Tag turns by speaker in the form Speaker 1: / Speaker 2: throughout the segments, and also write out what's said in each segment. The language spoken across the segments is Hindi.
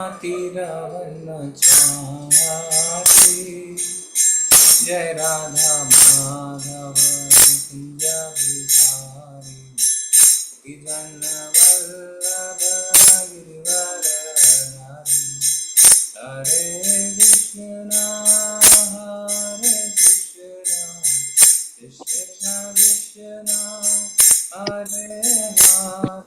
Speaker 1: तीरवन चारी जय राधा माधव कुंज बिहारी विजन वल्लभ गिरिवरधारी हरे कृष्णा कृष्ण कृष्ण हरे हरे राम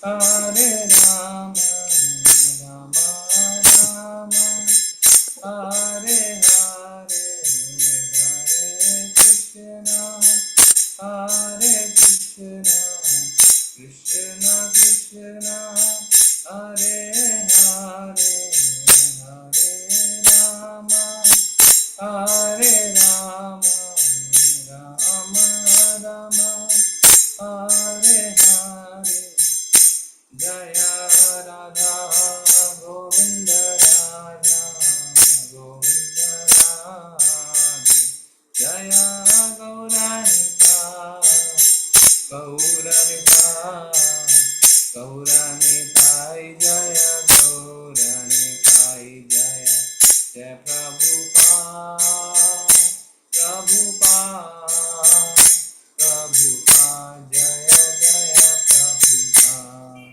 Speaker 1: हरे राम राम राम हरे हरे हरे कृष्णा कृष्ण कृष्ण हरे हरे हरे राम हरे राम राम राम हरे हरे जय राधा गोविंद राधा गोविंद राधे जय गौरानिका गौरानिका गौरानिकाय जय गौरानिकाय जय जय प्रभुपाद प्रभुपाद प्रभुपाद जय जय प्रभुपाद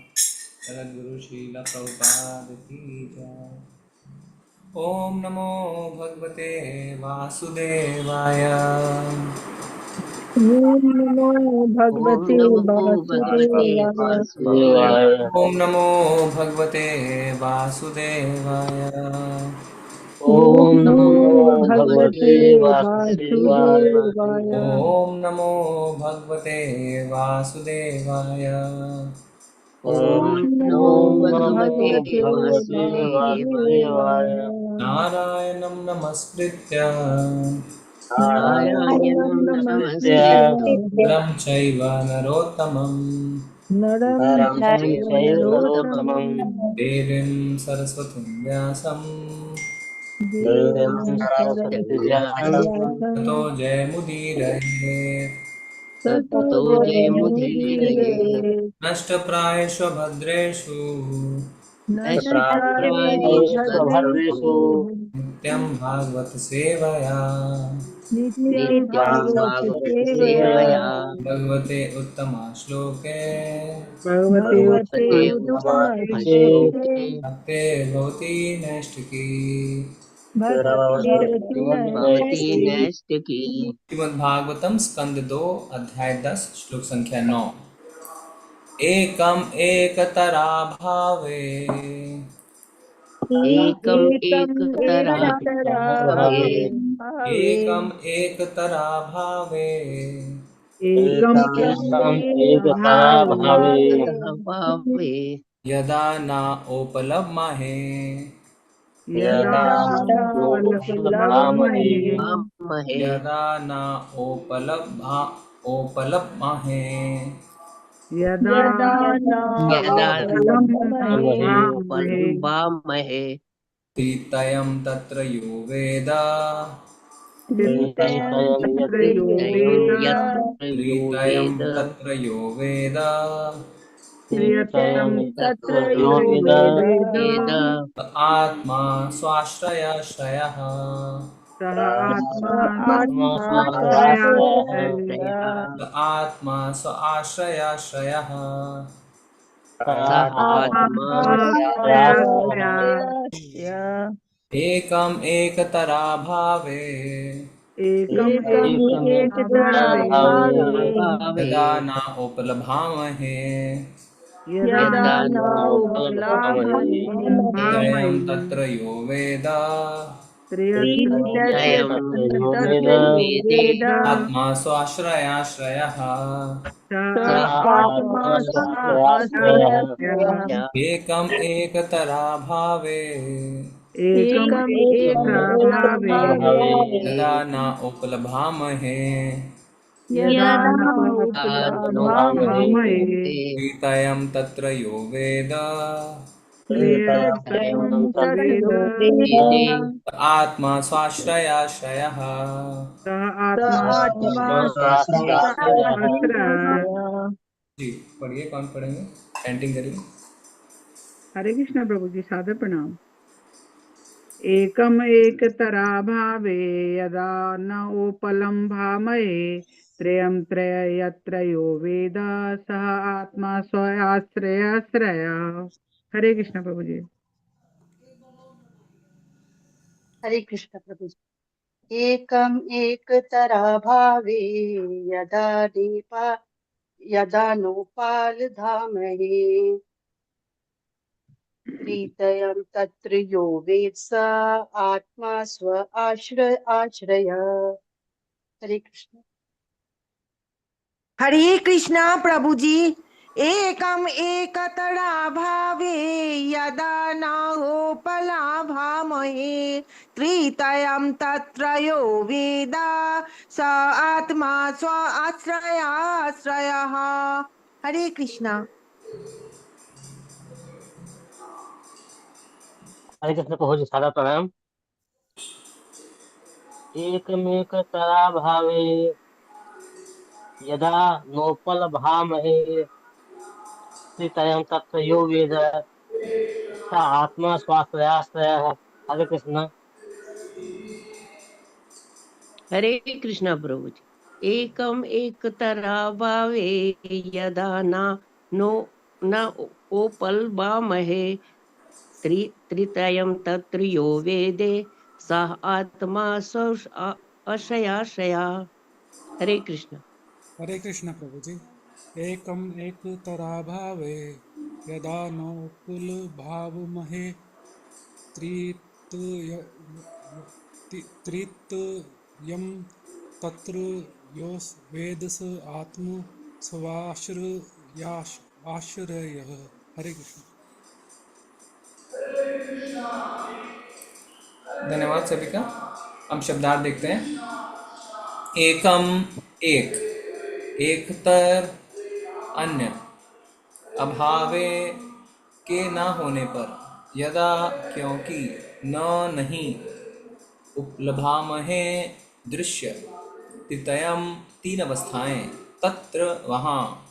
Speaker 1: सद्गुरु श्रील प्रभुपाद की जय। ओम नमो भगवते वासुदेवाय
Speaker 2: ओम नमो
Speaker 3: ओम
Speaker 2: भगवते
Speaker 3: नमो भगवते
Speaker 2: वासुदेवाय।
Speaker 3: वासुदेवाय।
Speaker 1: ओम नमो भगवते वासुदेवाय
Speaker 3: ओम
Speaker 2: ओम
Speaker 3: नमो
Speaker 2: नमो
Speaker 3: भगवते
Speaker 2: भगवते
Speaker 3: वासुदेवाय।
Speaker 2: वासुदेवाय।
Speaker 1: ओम नमो भगवते वासुदेवाय
Speaker 3: ओम
Speaker 2: ओम नमो
Speaker 3: नमो
Speaker 2: भगवते
Speaker 3: भगवते
Speaker 2: वासुदेवाय।
Speaker 3: वासुदेवाय।
Speaker 1: नारायणं नमस्कृत्य
Speaker 2: नारायणं
Speaker 3: नारायणं
Speaker 2: नमस्कृत्य
Speaker 3: नमस्कृत्य
Speaker 1: नरं चैव नरोत्तमं
Speaker 2: नरं
Speaker 3: नरं
Speaker 2: चैव
Speaker 3: चैव नरोत्तमं
Speaker 2: नरोत्तमं
Speaker 1: देवीं सरस्वतीं व्यासं
Speaker 3: देवीं
Speaker 2: देवीं
Speaker 3: सरस्वतीं
Speaker 2: सरस्वतीं
Speaker 3: व्यासं
Speaker 1: ततो
Speaker 2: व्यासं
Speaker 1: जयमुदीरये
Speaker 2: ततो
Speaker 3: ततो जयमुदीरये।
Speaker 2: जयमुदीरये।
Speaker 1: नष्टप्रायेषु भद्रेषु
Speaker 2: नष्टप्रायेषु
Speaker 3: नष्टप्रायेष्वभद्रेषु
Speaker 2: भद्रेषु
Speaker 1: नित्यं भागवत सेवया
Speaker 2: नित्यं
Speaker 3: नित्यं
Speaker 2: भागवत सेवया
Speaker 3: भागवतसेवया
Speaker 1: भगवते उत्तमश्लोके
Speaker 2: भगवते
Speaker 3: भगवते
Speaker 2: उत्तमश्लोके
Speaker 3: उत्तमश्लोके
Speaker 1: भक्ते भवति नैष्टिकी
Speaker 2: भक्तिर्भवति
Speaker 3: भवति
Speaker 2: नैष्टिकी।
Speaker 3: नैष्टिकी।
Speaker 1: श्रीमद्भागवतम स्कंद 2 अध्याय 10 श्लोक संख्या 9 एकम एकतरा भावे
Speaker 3: एकम्
Speaker 2: एकम्
Speaker 3: एकतरा
Speaker 2: एकतरा
Speaker 3: भावे।
Speaker 2: भावे
Speaker 1: एकम एकतरा भावे
Speaker 2: एकम्
Speaker 3: एकम्
Speaker 2: एक
Speaker 3: एकतरा भावे।
Speaker 2: भावे
Speaker 3: भावे
Speaker 1: यदा न ओपलब्महे
Speaker 3: यदा
Speaker 2: यदा
Speaker 3: नोपलभ्रामहे।
Speaker 2: नवलभमहे
Speaker 1: यदा न ओपलब्महे
Speaker 2: यदा
Speaker 3: यदा
Speaker 2: नवलभमहे
Speaker 3: नोपलम्बामहे।
Speaker 1: त्रितयं तत्र यो वेद
Speaker 2: चित्तयं तत्र यो
Speaker 3: त्रितयं
Speaker 2: वेद
Speaker 3: यत्र यो
Speaker 1: त्रितयं
Speaker 3: वेद।
Speaker 1: तत्र यो वेद
Speaker 2: प्रियतमं तत्र
Speaker 3: तत्र
Speaker 2: यो
Speaker 3: यो वेद।
Speaker 2: वेद
Speaker 1: आत्मा स्वाश्रयाश्रयः
Speaker 2: सः आत्मा
Speaker 3: आत्मा
Speaker 2: स्वाश्रयाश्रयः
Speaker 1: आत्मा स्व आश्रयाश्रयः
Speaker 3: सः आत्मा
Speaker 2: आत्माश्रयाश्रयः
Speaker 1: एकम् एकतरा भावे
Speaker 2: एकम्
Speaker 3: एकमेकतरा
Speaker 2: एकभावे
Speaker 3: भावे।
Speaker 1: यदा न उपलभामहे
Speaker 2: यदा
Speaker 3: यदा
Speaker 2: न
Speaker 3: नोपलभ्रामहे।
Speaker 1: त्रितयं
Speaker 2: उपलभ्यमामहे
Speaker 1: तत्र यो वेद
Speaker 3: त्रितयं
Speaker 2: तत्र
Speaker 3: तत्र
Speaker 2: यो
Speaker 3: वेदे।
Speaker 2: वेद
Speaker 1: आत्मा स्वाश्रयाश्रयः
Speaker 2: स
Speaker 3: सः
Speaker 2: आत्मा
Speaker 3: आत्मा
Speaker 2: स
Speaker 3: स्वाश्रयः।
Speaker 2: आश्रयः
Speaker 1: एकम् एकतरा भावे
Speaker 2: एकम् एकभावे
Speaker 1: यदा न उपलभामहे
Speaker 2: यदा न उपलभ्यमामहे
Speaker 1: त्रितयं तत्र यो वेद
Speaker 2: प्रियतमं तद्वेद
Speaker 1: आत्मा स्वाश्रयाश्रयः
Speaker 2: सः आत्मा
Speaker 3: स्वाश्रयः।
Speaker 2: स्वाश्रयः।
Speaker 1: जी पढ़िए, कौन पढ़ेंगे? चैंटिंग करिए।
Speaker 2: हरे कृष्णा प्रभु जी, सादर प्रणाम। एकम एक तरा भावे यदा न ओपलम भामहे त्रयम त्रय यत्र यो वेद सह आत्मा स्वयाश्रय। हरे कृष्णा प्रभु जी।
Speaker 4: हरे कृष्ण प्रभु जी। एकम एकतरा भावे यदा दीपा यदा नोपाल धामहे त्रितयं तत्र यो वेद स आत्मा स्व आश्रय। हरे कृष्ण।
Speaker 5: हरे कृष्णा प्रभु जी। एकम एकतरा भावे यदा नाहोपला भामहे त्रितयं तत्र यो वेद स आत्मा स्व आश्रयः। हरे कृष्णा।
Speaker 3: हरे कृष्ण प्रभु जी, सादर प्रणाम। एकमेक तरा भावे यदा नोपल भामहे त्रितयं तत्र यो वेद स आत्मा स्वाश्रयाश्रयः। हरे कृष्ण।
Speaker 6: हरे कृष्णा प्रभु जी। एकम एक तरा भावे यदा नो न ओपल बामहे त्रितयम तत्र यो वेदे सह आत्मा अशयाशया। हरे कृष्ण।
Speaker 7: हरे कृष्ण प्रभु जी। एकम एक तरा भावे यदा नौकुल भाव महे त्रितयम तत्र यो वेदस आत्म स्वाश्रयाश्रयः। हरे कृष्ण।
Speaker 1: धन्यवाद सभी का। हम शब्दार्थ देखते हैं। एकम एक, एकतर अन्य, अभावे के न होने पर, यदा क्योंकि, न नहीं, उपलभामहे दृश्य, तितयम तीन अवस्थाएं, तत्र वहाँ,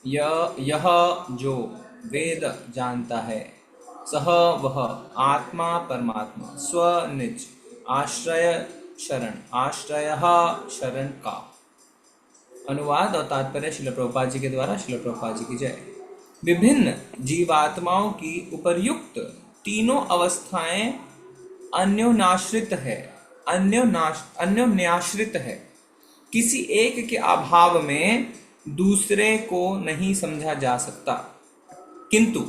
Speaker 1: यह जो वेद जानता है, सह वह, आत्मा परमात्मा, स्व निज, आश्रय शरण, आश्रयः शरण का। अनुवाद और तात्पर्य श्रील प्रभुपाद जी के द्वारा। श्रील प्रभुपाद जी की जय। विभिन्न जीवात्माओं की उपर्युक्त तीनों अवस्थाएं अन्योन्याश्रित है, अन्योन्याश्रित है। किसी एक के अभाव में दूसरे को नहीं समझा जा सकता, किंतु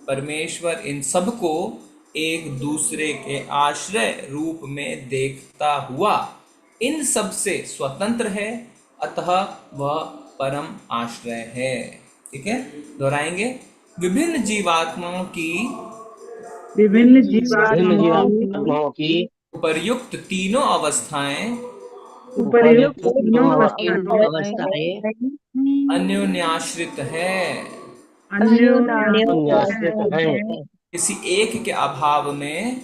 Speaker 1: परमेश्वर इन सब को एक दूसरे के आश्रय रूप में देखता हुआ इन सब से स्वतंत्र है, अतः वह परम आश्रय है। ठीक है, दोहराएंगे। विभिन्न जीवात्माओं की
Speaker 2: विभिन्न
Speaker 3: विभिन्न
Speaker 2: जीवात्माओं की
Speaker 3: जीवात्माओं की
Speaker 1: उपर्युक्त तीनों अवस्थाएं
Speaker 2: उपर्युक्त
Speaker 3: उपर्युक्त
Speaker 2: तीनों
Speaker 3: तीनों
Speaker 2: अवस्थाएं
Speaker 6: अवस्थाएं
Speaker 1: अन्योन्याश्रित है,
Speaker 3: अन्याश्रित
Speaker 2: अन्योन्याश्रित
Speaker 3: हैं।
Speaker 2: है।
Speaker 1: किसी एक के अभाव में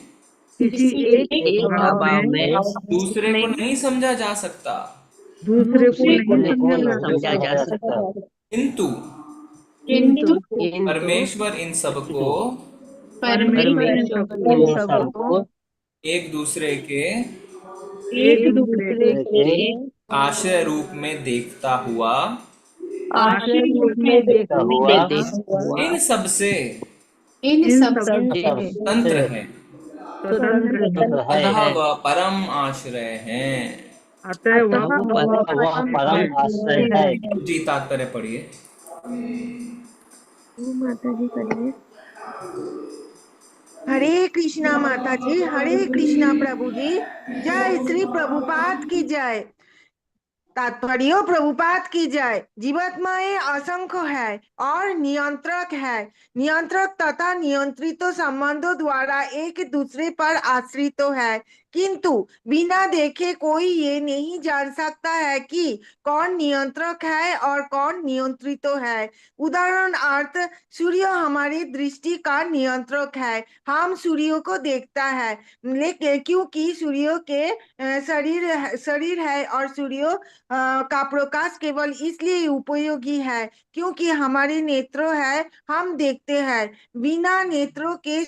Speaker 2: किसी एक के
Speaker 6: एक
Speaker 2: अभाव
Speaker 6: अभाव
Speaker 2: में
Speaker 6: में
Speaker 1: दूसरे को नहीं समझा जा सकता,
Speaker 2: दूसरे को
Speaker 6: दूसरे को
Speaker 2: नहीं
Speaker 3: दूसरे को
Speaker 2: समझा
Speaker 6: नहीं
Speaker 2: जा
Speaker 3: नहीं
Speaker 6: समझा
Speaker 2: सकता,
Speaker 6: जा
Speaker 3: समझा
Speaker 6: सकता,
Speaker 3: सकता,
Speaker 1: किंतु
Speaker 2: किंतु
Speaker 1: परमेश्वर इन सबको
Speaker 2: परमेश्वर इन
Speaker 6: परमेश्वर
Speaker 2: सबको
Speaker 6: इन
Speaker 3: इन
Speaker 6: सबको
Speaker 3: सबको
Speaker 1: एक दूसरे के
Speaker 2: एक दूसरे
Speaker 6: दूसरे
Speaker 2: के
Speaker 6: के
Speaker 1: आश्रय रूप में देखता हुआ
Speaker 2: आश्रय
Speaker 6: आश्रय
Speaker 2: रूप में
Speaker 3: देखता
Speaker 2: देखता
Speaker 3: हुआ
Speaker 2: हुआ
Speaker 6: देखता हुआ
Speaker 1: इन सब से
Speaker 2: इन सब
Speaker 6: इन
Speaker 2: से
Speaker 1: स्वतंत्र है,
Speaker 2: स्वतंत्र है,
Speaker 3: स्वतंत्र
Speaker 1: अतः
Speaker 3: है।
Speaker 1: वह परम आश्रय है।
Speaker 2: अतः वह
Speaker 6: वो
Speaker 3: अतः वह
Speaker 2: परम
Speaker 3: परम आश्रय
Speaker 2: आश्रय
Speaker 3: है।
Speaker 2: है।
Speaker 1: जी तात्पर्य पढ़िए।
Speaker 6: माता जी करिए।
Speaker 5: हरे कृष्णा माता जी। हरे कृष्णा प्रभु जी। जय श्री प्रभुपाद की जय। तात्पर्य प्रभुपाद की जय। जीवात्माएं असंख्य है और नियंत्रक है। नियंत्रक तथा नियंत्रित संबंधों द्वारा एक दूसरे पर आश्रित है, किंतु बिना देखे कोई ये नहीं जान सकता है कि कौन नियंत्रक है और कौन नियंत्रित है। उदाहरणार्थ, सूर्य हमारी दृष्टि का नियंत्रक है। हम सूर्य को देखता है, लेकिन क्योंकि सूर्य के शरीर है, और सूर्य का प्रकाश केवल इसलिए उपयोगी है क्योंकि हमारे नेत्र है, हम देखते हैं। बिना नेत्रों के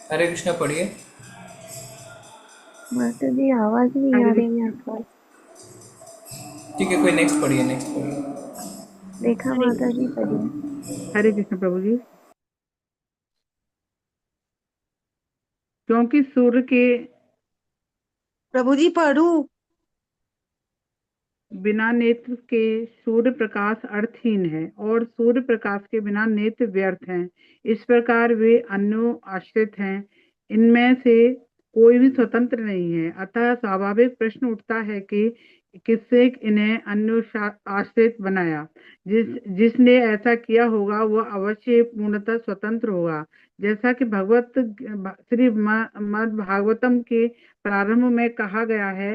Speaker 1: हरे कृष्णा पढ़िए।
Speaker 8: माता जी आवाज नहीं आ
Speaker 2: हरे
Speaker 8: रही है आपका।
Speaker 1: ठीक है, कोई नेक्स्ट पढ़िए, नेक्स्ट पढ़िए।
Speaker 8: देखा माता जी पढ़िए।
Speaker 2: हरे कृष्ण प्रभु जी। क्योंकि सूर्य के
Speaker 5: प्रभु जी पढ़ू।
Speaker 2: बिना नेत्र के सूर्य प्रकाश अर्थहीन है और सूर्य प्रकाश के बिना नेत्र व्यर्थ हैं। इस प्रकार वे अन्यों आश्रित हैं, इनमें से कोई भी स्वतंत्र नहीं है। अतः स्वाभाविक प्रश्न उठता है कि किससे इन्हें अन्यों आश्रित बनाया। जिसने ऐसा किया होगा वह अवश्य पूर्णतः स्वतंत्र होगा। जैसा कि श्री मद् भागवतम के प्रारंभ में कहा गया है,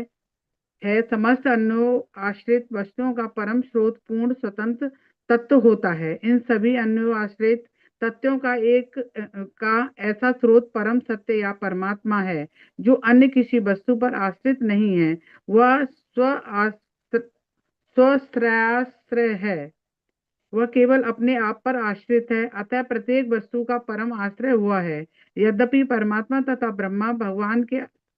Speaker 2: समस्त अन्यों आश्रित वस्तुओं का परम स्रोत पूर्ण स्वतंत्र तत्व होता है। इन सभी अन्यों आश्रित तत्वों का ऐसा स्रोत परम सत्य या परमात्मा है जो अन्य किसी वस्तु पर आश्रित नहीं है। वह स्वश्रयाश्रय है, वह केवल अपने आप पर आश्रित है। अतः प्रत्येक वस्तु का परम आश्रय हुआ है। यद्यपि परमात्मा तथा ब्रह्मा भगवान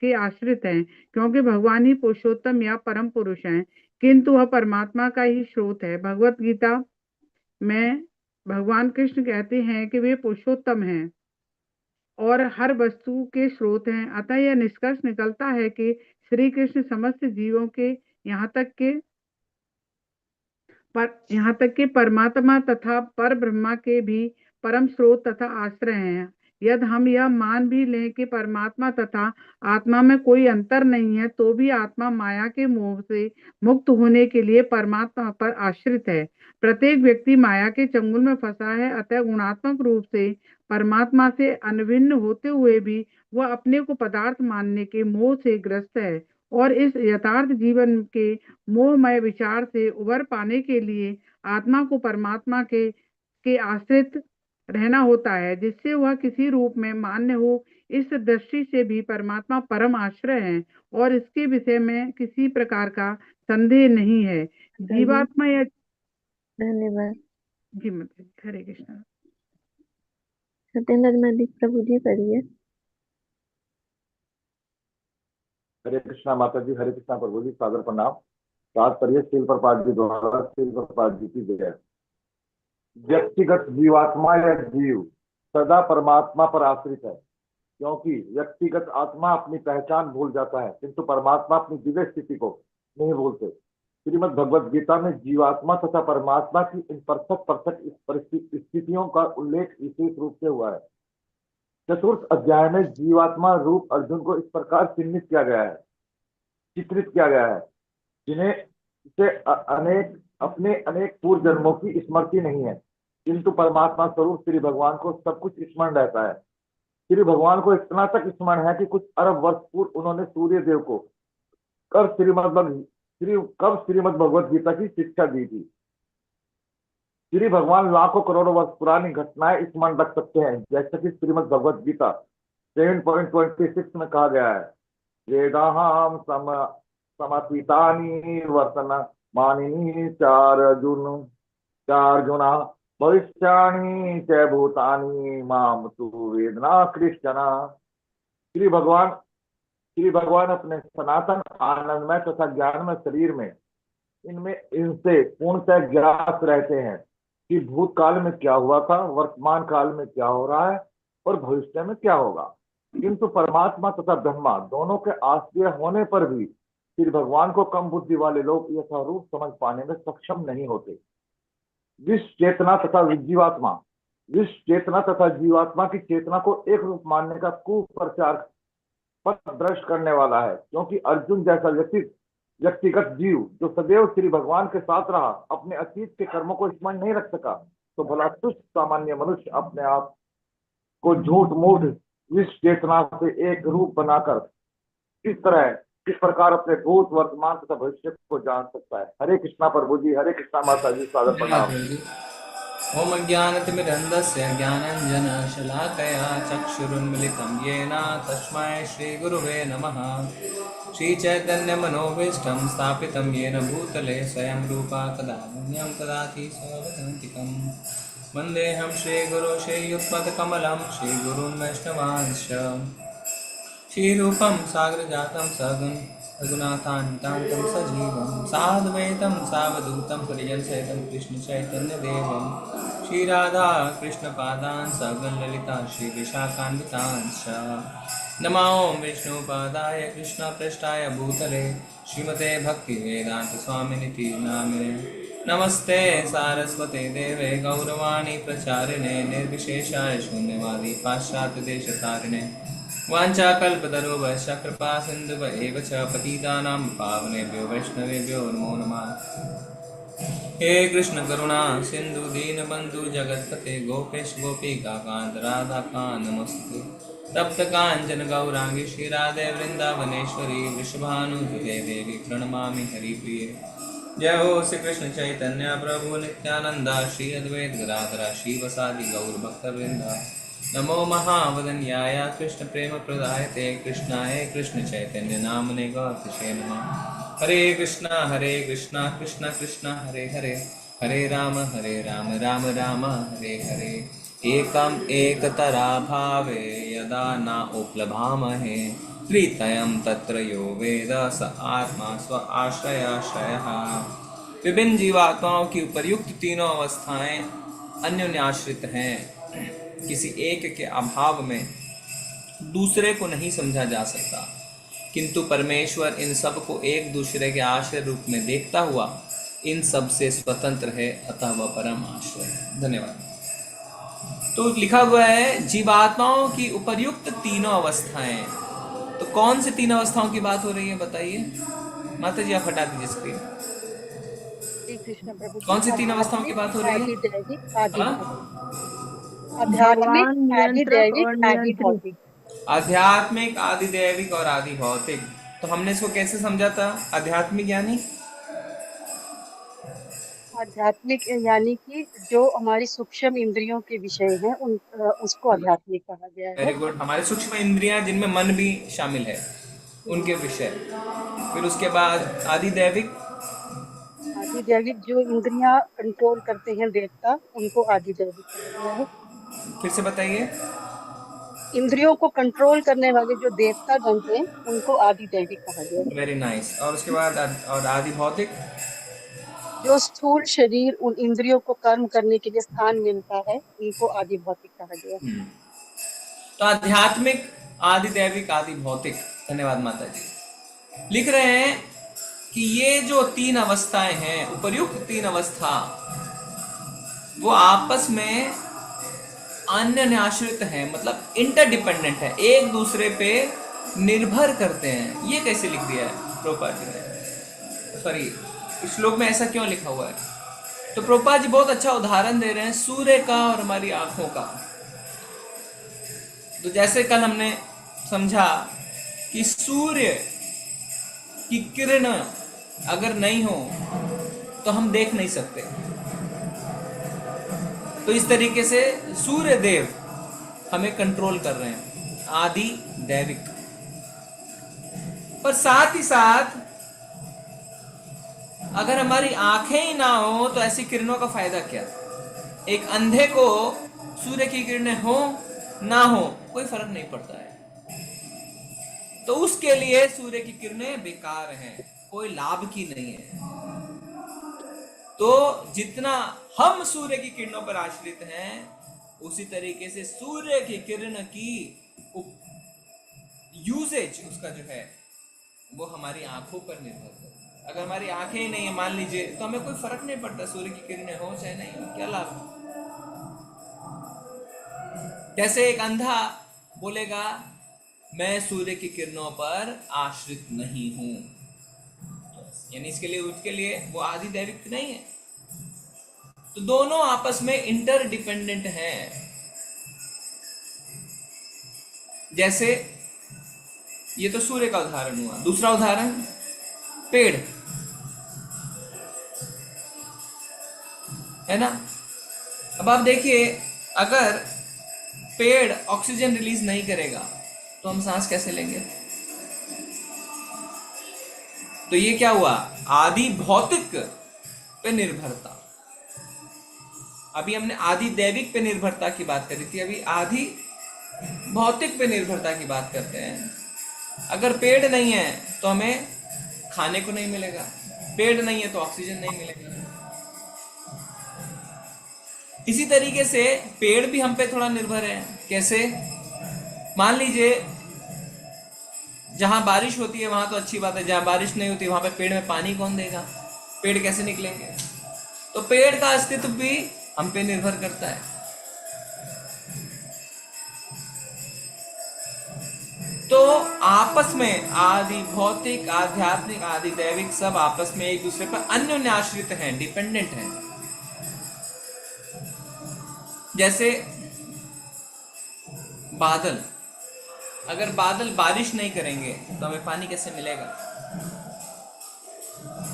Speaker 2: के आश्रित हैं, क्योंकि भगवान ही पुरुषोत्तम या परम पुरुष हैं, किंतु वह परमात्मा का ही स्रोत है। भगवत गीता में भगवान कृष्ण कहते हैं कि वे पुरुषोत्तम हैं और हर वस्तु के स्रोत हैं। अतः यह निष्कर्ष निकलता है कि श्री कृष्ण समस्त जीवों के यहाँ तक कि परमात्मा तथा पर ब्रह्मा के भी परम स्रोत तथा आश्रय हैं। यदि हम यह मान भी लें कि परमात्मा तथा आत्मा में कोई अंतर नहीं है, तो भी आत्मा माया के मोह से मुक्त होने के लिए परमात्मा पर आश्रित है। प्रत्येक व्यक्ति माया के चंगुल में फंसा है। अतः गुणात्मक रूप से परमात्मा से अनभिन्न होते हुए भी वह अपने को पदार्थ मानने के मोह से ग्रस्त है और इस यथार्थ जीवन के मोहमय विचार से उबर पाने के लिए आत्मा को परमात्मा के आश्रित रहना होता है, जिससे वह किसी रूप में मान्य हो। इस दृष्टि से भी परमात्मा परम आश्रय है और इसके विषय में किसी प्रकार का संदेह नहीं है। जीवात्मा या
Speaker 8: धन्यवाद।
Speaker 2: जी मतलब हरे कृष्ण।
Speaker 8: सत्येंद्र नंदी प्रभु जी पढ़िए।
Speaker 9: हरे कृष्णा माता जी, हरे कृष्णा प्रभु जी, सादर प्रणाम। तात्पर्य श्रील प्रपात जी द्वारा श्रील प्रपात जी की जय। व्यक्तिगत जीवात्मा या जीव सदा परमात्मा पर आश्रित है, क्योंकि व्यक्तिगत आत्मा अपनी पहचान भूल जाता है, किंतु परमात्मा अपनी दिव्य स्थिति को नहीं भूलते। श्रीमद् भगवद गीता में जीवात्मा तथा परमात्मा की इन पृथक स्थितियों का उल्लेख विशेष रूप से हुआ है। चतुर्थ अध्याय में जीवात्मा रूप अर्जुन को इस प्रकार चित्रित किया गया है, जिन्हें से अनेक पूर्व जन्मों की स्मृति नहीं है, किंतु परमात्मा स्वरूप श्री भगवान को सब कुछ स्मरण रहता है। श्री भगवान को इतना तक स्मरण है कि कुछ अरब वर्ष पूर्व उन्होंने सूर्य देव को कब श्रीमद् भगवद गीता की शिक्षा दी थी। श्री भगवान लाखों करोड़ों वर्ष पुरानी घटनाएं स्मरण रख सकते हैं, जैसे कि श्रीमद् भगवद गीता 7.26 में कहा गया है, वेदाहम समतीतानि वर्तन मानिनी चार्जुना भविष्याणि च भूतानि माम तु वेदना कृष्णा। श्री भगवान अपने सनातन आनंदमय तथा ज्ञानमय शरीर में इनसे पूर्णतः ज्ञात रहते हैं कि भूतकाल में क्या हुआ था, वर्तमान काल में क्या हो रहा है और भविष्य में क्या होगा। किंतु परमात्मा तथा ब्रह्मा दोनों के आश्रय होने पर भी श्री भगवान को कम बुद्धि वाले लोग यथारूप समझ पाने में सक्षम नहीं होते। विश्व चेतना तथा जीवात्मा विश्व चेतना तथा जीवात्मा की चेतना को एक रूप मानने का कुप्रचार पथ भ्रष्ट करने वाला है, क्योंकि अर्जुन जैसा व्यक्तिगत जीव जो सदैव श्री भगवान के साथ रहा, अपने अतीत के कर्मों को स्मरण नहीं रख सका, तो भला तुच्छ सामान्य मनुष्य अपने आप को झूठ मूठ विश्व चेतना से एक रूप बनाकर किस प्रकार अपने भूत वर्तमान तथा भविष्य को जान सकता है। हरे कृष्णा प्रभु जी, हरे कृष्णा माता जी, सादर प्रणाम।
Speaker 1: ओम ज्ञानतिमिरन्धस्य ज्ञानाञ्जनशलाकया चक्षुरुन्मिलितं येन तस्मै श्रीगुरुवे नमः। श्रीचैतन्यमनोभीष्टं स्थापितं येन भूतले स्वयं रूपा कदा मह्यं ददाति स्वपदान्तिकम्। वन्देऽहं श्रीगुरो श्रीयुत्पदकमलं श्रीगुरुन् वैष्णवांश्च। श्रीरूपं सागरजातं सगुण रघुनाथान्वितान्तं सजीवं साद्वैतं सावधूतं परिजनसहितं कृष्णचैतन्यदेवं श्रीराधा कृष्णपादान् सगुण ललिता श्रीविशाखान्वितांश्च। नमो विष्णुपादाय कृष्णप्रेष्ठाय भूतले श्रीमते भक्तिवेदान्तस्वामिनिति नामिने। नमस्ते सारस्वते देवे गौरवाणी प्रचारिणे निर्विशेषाय शून्यवादी पाश्चात्यदेशतारिणे। वाञ्छाकल्पतरुभ्यश्च कृपा सिन्धुभ एव च पतितानां पावनेभ्यो वैष्णवेभ्यो नमो नमः। हे कृष्ण करुणा सिंधु दीनबंधु जगत्पते गोपेश गोपिका कांत राधा कांत नमस्ते। तप्त कांचन गौरांगी श्री राधे वृंदावनेश्वरी वृषभानुसुते देवी प्रणमामि हरिप्रिये। जय हो श्री कृष्ण चैतन्य प्रभु नित्यानंदा श्री अद्वैत गदाधर श्रीवासादि गौर भक्तवृंदा। नमो महावदन्याय कृष्ण प्रेम प्रदायते कृष्णाय कृष्ण चैतन्य नामने गौतशे नमः। हरे कृष्णा कृष्ण कृष्ण हरे हरे, हरे राम राम राम हरे हरे। एकम एकतरा भावे यदा न उपलभामहे त्रितयं तत्र यो वेद स आत्मा स्व आश्रयाश्रयः। विभिन्न जीवात्माओं की उपर्युक्त तीनों अवस्थाएं अन्योन्याश्रित हैं। किसी एक के अभाव में दूसरे को नहीं समझा जा सकता, किंतु परमेश्वर इन सब को एक दूसरे के आश्रय रूप में देखता हुआ इन सब से स्वतंत्र है, अतः वह परम आश्रय है। धन्यवाद। तो लिखा हुआ है जीवात्माओं की उपर्युक्त तीनों अवस्थाएं। तो कौन सी तीन अवस्थाओं की बात हो रही है बताइए माता जी, आप हटा दीजिए स्क्रीन।
Speaker 4: कृष्ण प्रभु जी,
Speaker 1: कौन सी तीन अवस्थाओं की बात हो रही है?
Speaker 4: आदि दैविक आदि
Speaker 1: हाँ?
Speaker 4: भौतिक। आध्यात्मिक
Speaker 8: भगवान
Speaker 4: आदि
Speaker 8: नियंत्रक और
Speaker 4: दैविक आदि
Speaker 8: नियंत्रित।
Speaker 4: भौतिक।
Speaker 1: आध्यात्मिक, आदि दैविक और आदि भौतिक। तो हमने इसको कैसे समझा था? आध्यात्मिक यानी
Speaker 4: आध्यात्मिक यानी कि जो हमारी सूक्ष्म इंद्रियों के विषय हैं उन उसको आध्यात्मिक कहा गया है।
Speaker 1: Very good. हमारे सूक्ष्म इंद्रियां जिनमें मन भी शामिल है उनके विषय। फिर उसके बाद आदि दैविक।
Speaker 4: आदि दैविक जो इंद्रियां कंट्रोल करते हैं देवता, उनको आदि दैविक कहा गया है।
Speaker 1: फिर से बताइए।
Speaker 4: इंद्रियों को कंट्रोल करने वाले जो देवता गण हैं उनको आदि दैविक कहा गया है।
Speaker 1: Very nice. और उसके बाद और आदि भौतिक।
Speaker 4: जो स्थूल शरीर उन इंद्रियों को कर्म करने के लिए स्थान मिलता है, उनको आदि भौतिक कहा गया है।
Speaker 1: तो आध्यात्मिक, आदि दैविक, आदि भौतिक। धन्यवाद माता जी। लिख रहे हैं कि ये जो तीन अवस्थाएं हैं, उपर्युक्त तीन अवस्था, वो आपस में अन्योन्याश्रित हैं, मतलब इंटरडिपेंडेंट है, एक दूसरे पे निर्भर करते हैं। ये कैसे लिख दिया है प्रभुपाद जी ने? सॉरी, इस श्लोक में ऐसा क्यों लिखा हुआ है? तो प्रभुपाद जी बहुत अच्छा उदाहरण दे रहे हैं सूर्य का और हमारी आंखों का। तो जैसे कल हमने समझा कि सूर्य की किरण अगर नहीं हो तो हम देख नहीं सकते। तो इस तरीके से सूर्य देव हमें कंट्रोल कर रहे हैं, आदि दैविक। पर साथ ही साथ अगर हमारी आंखें ही ना हो तो ऐसी किरणों का फायदा क्या? एक अंधे को सूर्य की किरणें हो ना हो कोई फर्क नहीं पड़ता है। तो उसके लिए सूर्य की किरणें बेकार हैं, कोई लाभ की नहीं है। तो जितना हम सूर्य की किरणों पर आश्रित हैं, उसी तरीके से सूर्य की किरण की यूजेज उसका जो है वो हमारी आंखों पर निर्भर है। अगर हमारी आंखें ही नहीं है मान लीजिए, तो हमें कोई फर्क नहीं पड़ता सूर्य की किरणें हो चाहे नहीं हो, क्या लाभ। कैसे एक अंधा बोलेगा मैं सूर्य की किरणों पर आश्रित नहीं हूं, यानी उसके लिए वो आदि दैविक नहीं है। तो दोनों आपस में इंटरडिपेंडेंट हैं। जैसे ये तो सूर्य का उदाहरण हुआ, दूसरा उदाहरण पेड़ है ना। अब आप देखिए, अगर पेड़ ऑक्सीजन रिलीज नहीं करेगा तो हम सांस कैसे लेंगे? तो ये क्या हुआ? आदि भौतिक पे निर्भरता। अभी हमने आदि दैविक पे निर्भरता की बात करी थी, अभी आदि भौतिक पे निर्भरता की बात करते हैं। अगर पेड़ नहीं है तो हमें खाने को नहीं मिलेगा, पेड़ नहीं है तो ऑक्सीजन नहीं मिलेगा। इसी तरीके से पेड़ भी हम पे थोड़ा निर्भर है। कैसे? मान लीजिए जहां बारिश होती है वहां तो अच्छी बात है, जहां बारिश नहीं होती वहां पे पेड़ में पानी कौन देगा? पेड़ कैसे निकलेंगे? तो पेड़ का अस्तित्व भी हम पे निर्भर करता है। तो आपस में आदि भौतिक, आध्यात्मिक, आदि दैविक सब आपस में एक दूसरे पर अन्योन्य आश्रित हैं, डिपेंडेंट हैं। जैसे बादल, अगर बादल बारिश नहीं करेंगे तो हमें पानी कैसे मिलेगा?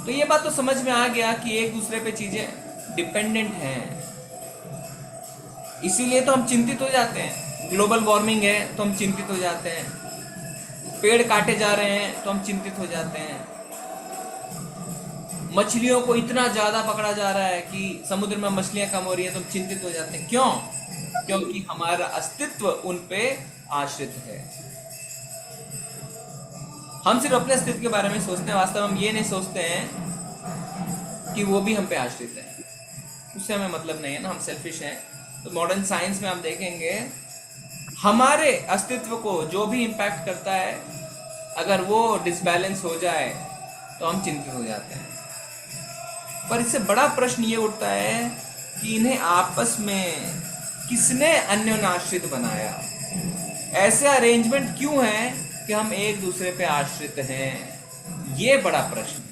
Speaker 1: तो ये बात तो समझ में आ गया कि एक दूसरे पे चीजें डिपेंडेंट हैं। इसीलिए तो हम चिंतित हो जाते हैं। ग्लोबल वार्मिंग है तो हम चिंतित हो जाते हैं, पेड़ काटे जा रहे हैं तो हम चिंतित हो जाते हैं, मछलियों को इतना ज्यादा पकड़ा जा रहा है कि समुद्र में मछलियां कम हो रही है तो हम चिंतित हो जाते हैं। क्यों? क्योंकि हमारा अस्तित्व उन पे आश्रित है। हम सिर्फ अपने अस्तित्व के बारे में सोचते हैं, वास्तव हम ये नहीं सोचते हैं कि वो भी हम पे आश्रित है। उससे हमें मतलब नहीं है ना, हम सेल्फिश हैं। तो मॉडर्न साइंस में आप देखेंगे हमारे अस्तित्व को जो भी इम्पैक्ट करता है, अगर वो डिसबैलेंस हो जाए तो हम चिंतित हो जाते हैं। पर इससे बड़ा प्रश्न ये उठता है कि इन्हें आपस में किसने अन्योन्याश्रित बनाया? ऐसे अरेंजमेंट क्यों है कि हम एक दूसरे पे आश्रित हैं? ये बड़ा प्रश्न।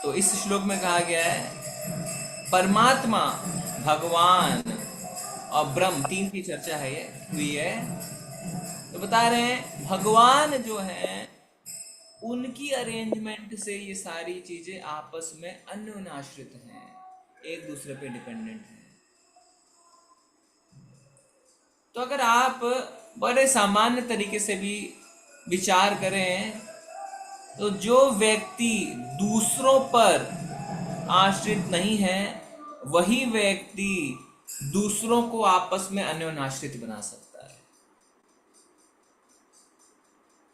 Speaker 1: तो इस श्लोक में कहा गया है परमात्मा, भगवान और ब्रह्म, तीन की चर्चा है ये हुई है। तो बता रहे हैं भगवान जो है उनकी अरेंजमेंट से ये सारी चीजें आपस में अन्योन्याश्रित हैं, एक दूसरे पे डिपेंडेंट हैं। तो अगर आप बड़े सामान्य तरीके से भी विचार करें तो जो व्यक्ति दूसरों पर आश्रित नहीं है वही व्यक्ति दूसरों को आपस में अन्योन्याश्रित बना सकता है।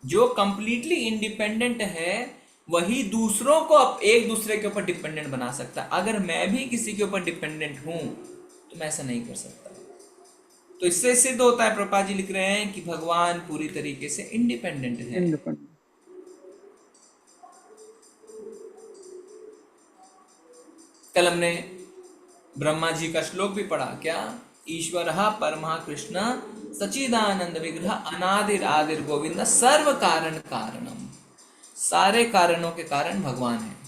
Speaker 1: जो कंप्लीटली इंडिपेंडेंट है वही दूसरों को एक दूसरे के ऊपर डिपेंडेंट बना सकता है। अगर मैं भी किसी के ऊपर डिपेंडेंट हूं तो मैं ऐसा नहीं कर सकता। तो इससे सिद्ध होता है, प्रभुपाद जी लिख रहे हैं कि भगवान पूरी तरीके से इंडिपेंडेंट है। कल हमने ब्रह्मा जी का श्लोक भी पढ़ा, क्या? ईश्वरः परमः कृष्ण सच्चिदानंद विग्रह अनादिर आदिर गोविंद सर्व कारण कारणम। सारे कारणों के कारण भगवान है।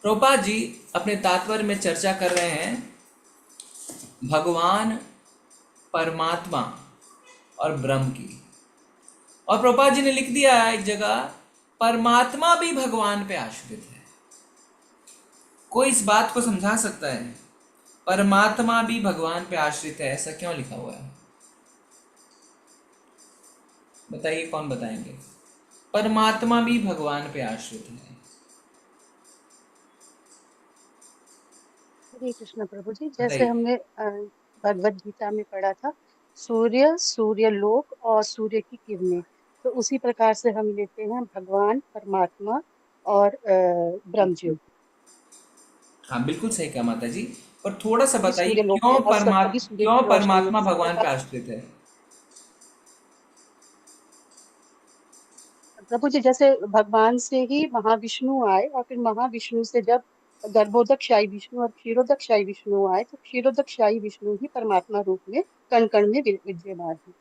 Speaker 1: प्रभुपाद जी अपने तात्पर्य में चर्चा कर रहे हैं भगवान, परमात्मा और ब्रह्म की। और प्रभुपाद जी ने लिख दिया है एक जगह, परमात्मा भी भगवान पे आश्रित है। कोई इस बात को समझा सकता है? परमात्मा भी भगवान पे आश्रित है, ऐसा क्यों लिखा हुआ है? बताइए, कौन बताएंगे? परमात्मा भी भगवान पे आश्रित है।
Speaker 4: हरे कृष्ण प्रभु जी, जैसे हमने भगवद गीता में पढ़ा था, सूर्य, सूर्यलोक और सूर्य की किरणें, तो उसी प्रकार से हम लेते हैं भगवान, परमात्मा और ब्रह्म जी।
Speaker 1: हाँ बिल्कुल सही कहा माता जी, पर थोड़ा सा बताइए
Speaker 4: सूर्यलोक
Speaker 1: क्यों
Speaker 4: के अवसर पर भी सूर्य
Speaker 1: क्यों
Speaker 4: की रोशनी
Speaker 1: परमात्मा
Speaker 4: से
Speaker 1: भगवान पे
Speaker 4: प्रकाश।
Speaker 1: आश्रित है?
Speaker 4: प्रभु जी, जैसे भगवान से ही महाविष्णु आए और फिर महाविष्णु से जब गर्भोदकशाही विष्णु और क्षीरोदकशाही विष्णु आए, तो क्षीरोदकशाही विष्णु ही परमात्मा रूप में कण कण में विद्यमान है।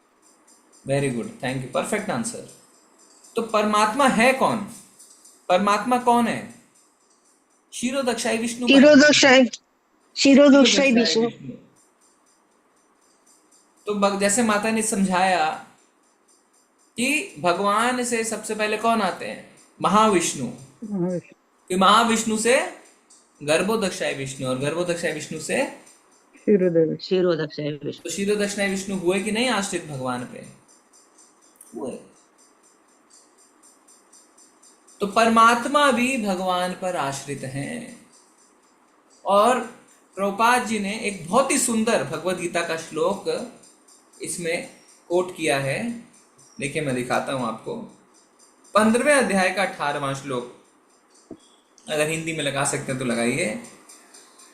Speaker 1: Very good, thank you, perfect answer. तो परमात्मा है कौन? परमात्मा कौन है? क्षीरोदकशाही विष्णु का है।
Speaker 5: क्षीरोदकशाही विष्णु।
Speaker 1: तो जैसे माता ने समझाया कि भगवान से सबसे पहले कौन आते हैं? महाविष्णु।
Speaker 2: महाविष्णु।
Speaker 1: कि महाविष्णु से गर्भोदकशाही विष्णु और गर्भोदकशाही विष्णु से
Speaker 2: क्षीरोदय।
Speaker 6: क्षीरोदकशाही विष्णु।
Speaker 1: तो क्षीरोदकशाही विष्णु हुए कि नहीं आश्रित भगवान पे? हुए। तो परमात्मा भी भगवान पर आश्रित हैं। और प्रभुपाद जी ने एक बहुत ही सुंदर भगवत गीता का श्लोक इसमें कोट किया है। देखिए मैं दिखाता हूं आपको। 15वें अध्याय का 18वां श्लोक, अगर हिंदी में लगा सकते हैं तो लगाइए।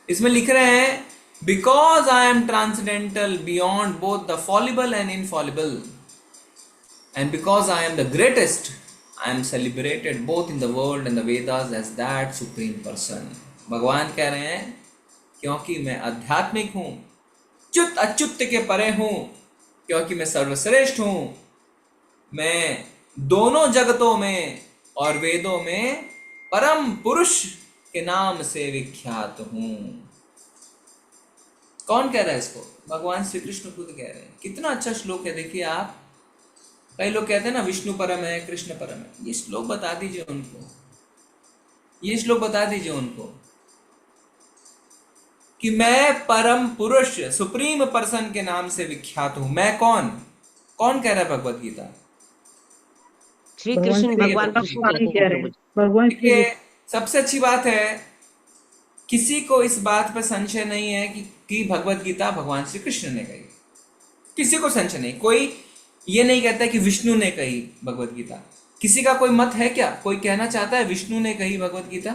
Speaker 1: इसमें लिख रहे हैं, because I am transcendental beyond both the fallible and infallible, and because I am the greatest, I am celebrated both in the world and the Vedas as that supreme person. भगवान कह रहे हैं, क्योंकि मैं आध्यात्मिक हूं, च्युत अच्युत के परे हूं, क्योंकि मैं सर्वश्रेष्ठ हूं, मैं दोनों जगतों में और वेदों में परम पुरुष के नाम से विख्यात हूं। कौन कह रहा है इसको? भगवान श्री कृष्ण खुद कह रहे हैं। कितना अच्छा श्लोक है, देखिए आप। कई लोग कहते हैं ना विष्णु परम है, कृष्ण परम है। ये श्लोक बता दीजिए उनको, ये श्लोक बता दीजिए उनको कि मैं परम पुरुष सुप्रीम पर्सन के नाम से विख्यात हूं। मैं कौन? कौन कह रहा है भगवत गीता?
Speaker 6: श्री कृष्ण, भगवान कृष्ण कहते हैं प्रभु जी।
Speaker 2: भगवान श्री
Speaker 1: देखिए सबसे अच्छी बात है, किसी को इस बात पर संशय नहीं है कि भगवत गीता भगवान श्री कृष्ण ने कही। किसी को संशय नहीं। कोई ये नहीं कहता कि विष्णु ने कही भगवत गीता। किसी का कोई मत है क्या? कोई कहना चाहता है विष्णु ने कही भगवत गीता?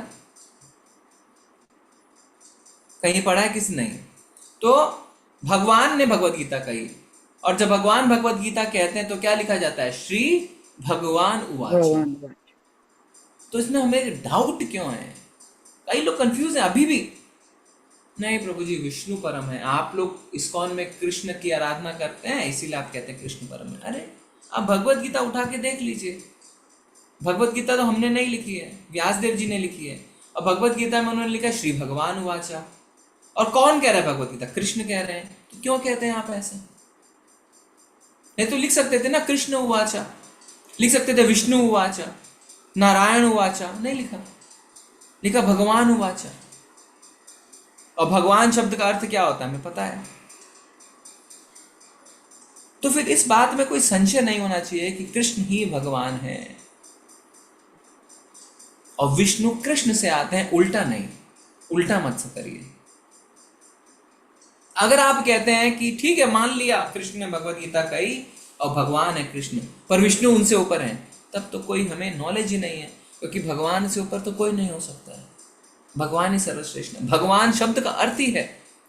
Speaker 1: कहीं पढ़ा है? किसी नहीं। तो भगवान ने भगवत गीता कही, और जब भगवान भगवत गीता कहते हैं तो क्या लिखा जाता है? श्री भगवान उवाच। तो इसमें हमें डाउट क्यों है? कई लोग कंफ्यूज हैं अभी भी। नहीं प्रभु जी, विष्णु परम है। आप लोग इस्कॉन में कृष्ण की आराधना करते हैं, इसीलिए आप कहते हैं कृष्ण परम है। अरे आप भगवत गीता उठा के देख लीजिए। भगवत गीता तो हमने नहीं लिखी है, व्यासदेव जी ने लिखी है। और भगवत गीता में उन्होंने लिखा श्री भगवान उवाचा। और कौन कह रहा है भगवत गीता? कृष्ण कह रहे हैं। तो क्यों कहते हैं आप ऐसे? नहीं तो लिख सकते थे ना कृष्ण उवाचा, लिख सकते थे विष्णु उवाचा, नारायण उवाचा। नहीं लिखा, लिखा भगवान उवाचा। और भगवान शब्द का अर्थ क्या होता है हमें पता है। तो फिर इस बात में कोई संशय नहीं होना चाहिए कि कृष्ण ही भगवान है और विष्णु कृष्ण से आते हैं, उल्टा नहीं। उल्टा मत से करिए। अगर आप कहते हैं कि ठीक है मान लिया कृष्ण ने भगवत गीता कही और भगवान है कृष्ण, पर विष्णु उनसे ऊपर है, तब तो कोई हमें नॉलेज ही नहीं है, क्योंकि भगवान से ऊपर तो कोई नहीं हो सकता है। भगवान ही सर्वश्रेष्ठ है। भगवान शब्द का अर्थ ही है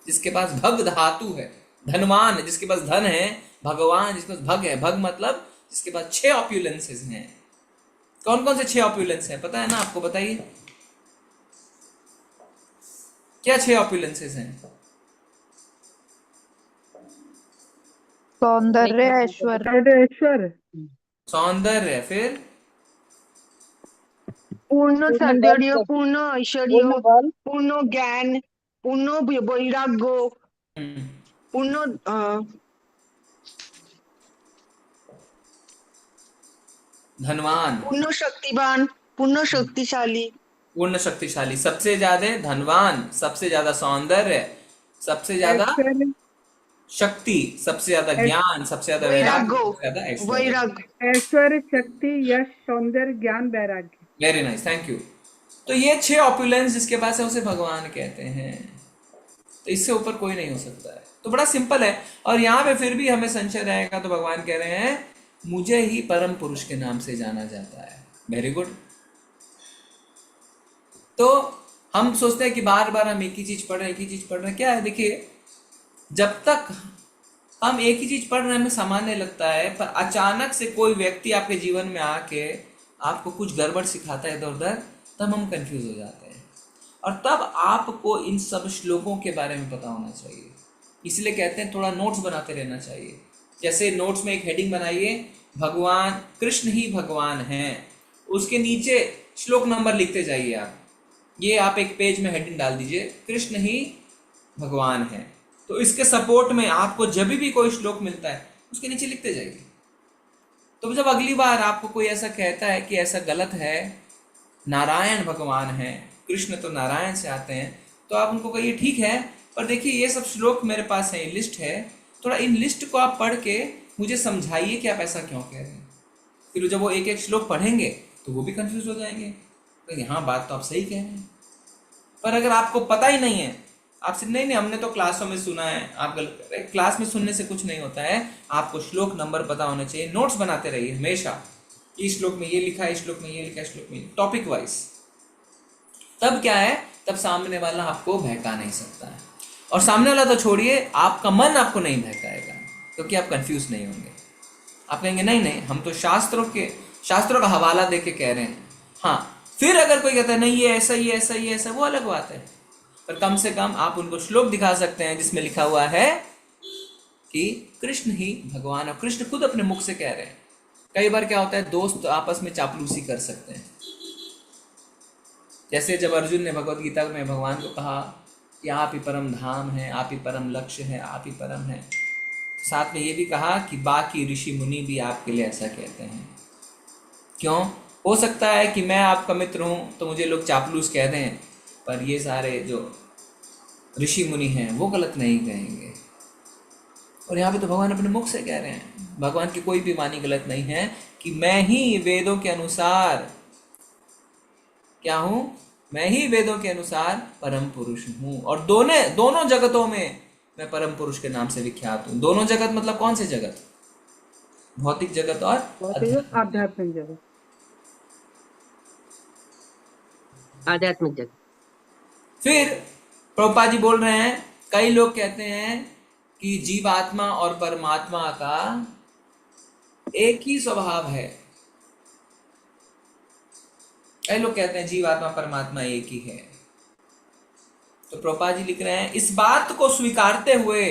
Speaker 1: जिसके पास भग धातु है, धनवान जिसके पास धन है, भगवान जिसके पास भग है। भग मतलब जिसके पास 6 ऑप्युलेंसेस हैं। कौन कौन से 6 ऑप्युलेंस हैं पता है ना आपको? बताइए क्या 6 ऑप्युलेंसेस हैं?
Speaker 5: सौंदर्य, ऐश्वर्य,
Speaker 2: ऐश्वर्य,
Speaker 1: सौंदर्य, फिर
Speaker 5: पूर्ण सौंदर्य, पूर्ण ऐश्वर्य,
Speaker 4: पूर्ण बल,
Speaker 5: पूर्ण ज्ञान, पूर्ण वैराग्य, पूर्ण
Speaker 1: धनवान,
Speaker 5: पूर्ण शक्तिवान, पूर्ण शक्तिशाली,
Speaker 1: पूर्ण शक्तिशाली, सबसे ज्यादा धनवान, सबसे ज्यादा सौंदर्य, सबसे ज्यादा
Speaker 2: ऐश्वर्य,
Speaker 1: शक्ति, सबसे ज्यादा ज्ञान, सबसे ज्यादा वैराग्य, सबसे ज्यादा ऐश्वर्य।
Speaker 5: वैराग्य,
Speaker 2: ऐश्वर्य, शक्ति, यश, सौंदर्य, ज्ञान, वैराग्य।
Speaker 1: Very nice, thank you. तो ये 6 ऑप्युलेंस जिसके पास है उसे भगवान कहते हैं। तो इससे ऊपर कोई नहीं हो सकता है। तो बड़ा सिंपल है। और यहाँ पे फिर भी हमें संशय रहेगा तो भगवान कह रहे हैं मुझे ही परम पुरुष के नाम से जाना जाता है। Very good. तो हम सोचते हैं कि बार बार हम एक ही चीज पढ़ रहे हैं, एक ही चीज पढ़ रहे हैं। क्या है, देखिए जब तक हम एक ही चीज पढ़ रहे हैं हमें सामान्य लगता है, पर अचानक से कोई व्यक्ति आपके जीवन में आके आपको कुछ गड़बड़ सिखाता है इधर उधर, तब हम कंफ्यूज हो जाते हैं। और तब आपको इन सब श्लोकों के बारे में पता होना चाहिए। इसलिए कहते हैं थोड़ा नोट्स बनाते रहना चाहिए। जैसे नोट्स में एक हेडिंग बनाइए, भगवान कृष्ण ही भगवान हैं, उसके नीचे श्लोक नंबर लिखते जाइए आप। ये आप एक पेज में हेडिंग डाल दीजिए, कृष्ण ही भगवान हैं। तो इसके सपोर्ट में आपको जब भी कोई श्लोक मिलता है उसके नीचे लिखते जाइए। तो जब अगली बार आपको कोई ऐसा कहता है कि ऐसा गलत है, नारायण भगवान है, कृष्ण तो नारायण से आते हैं, तो आप उनको कहिए ठीक है, पर देखिए ये सब श्लोक मेरे पास है, ये लिस्ट है, थोड़ा इन लिस्ट को आप पढ़ के मुझे समझाइए कि आप ऐसा क्यों कह रहे हैं। फिर जब वो एक एक श्लोक पढ़ेंगे तो वो भी कंफ्यूज हो जाएंगे, तो हाँ बात तो आप सही कह रहे हैं। पर अगर आपको पता ही नहीं है, आपसे नहीं हमने तो क्लासों में सुना है, आप गलत कर रहे हैं। क्लास में सुनने से कुछ नहीं होता है, आपको श्लोक नंबर पता होना चाहिए। नोट्स बनाते रहिए हमेशा, इस श्लोक में ये लिखा है, इस श्लोक में ये लिखा है, श्लोक में टॉपिक वाइज। तब क्या है, तब सामने वाला आपको बहका नहीं सकता है। और सामने वाला तो छोड़िए, आपका मन आपको नहीं बहकाएगा, क्योंकि आप कंफ्यूज नहीं होंगे। आप कहेंगे नहीं हम तो शास्त्रों का हवाला दे के कह रहे हैं। हाँ, फिर अगर कोई कहता है नहीं ये ऐसा ही ऐसा ही ऐसा, वो अलग बात है। पर कम से कम आप उनको श्लोक दिखा सकते हैं जिसमें लिखा हुआ है कि कृष्ण ही भगवान, और कृष्ण खुद अपने मुख से कह रहे हैं। कई बार क्या होता है, दोस्त आपस में चापलूसी कर सकते हैं। जैसे जब अर्जुन ने भगवत गीता में भगवान को कहा कि आप ही परम धाम है, आप ही परम लक्ष्य है, आप ही परम है, साथ में ये भी कहा कि बाकी ऋषि मुनि भी आपके लिए ऐसा कहते हैं। क्यों? हो सकता है कि मैं आपका मित्र हूँ तो मुझे लोग चापलूस कह दें, पर ये सारे जो ऋषि मुनि हैं वो गलत नहीं कहेंगे। और यहाँ पे तो भगवान अपने मुख से कह रहे हैं, भगवान की कोई भी वाणी गलत नहीं है कि मैं ही वेदों के अनुसार क्या हूँ, मैं ही वेदों के अनुसार परम पुरुष हूँ, और दोनों जगतों में मैं परम पुरुष के नाम से विख्यात हूँ। दोनों जगत मतलब कौन से जगत? भौतिक जगत और
Speaker 2: आध्यात्मिक जगत।
Speaker 6: आध्यात्मिक जगत।
Speaker 1: फिर प्रभुपाद जी बोल रहे हैं, कई लोग कहते हैं कि जीवात्मा और परमात्मा का एक ही स्वभाव है। कई लोग कहते हैं जीवात्मा परमात्मा एक ही है। तो प्रभुपाद जी लिख रहे हैं, इस बात को स्वीकारते हुए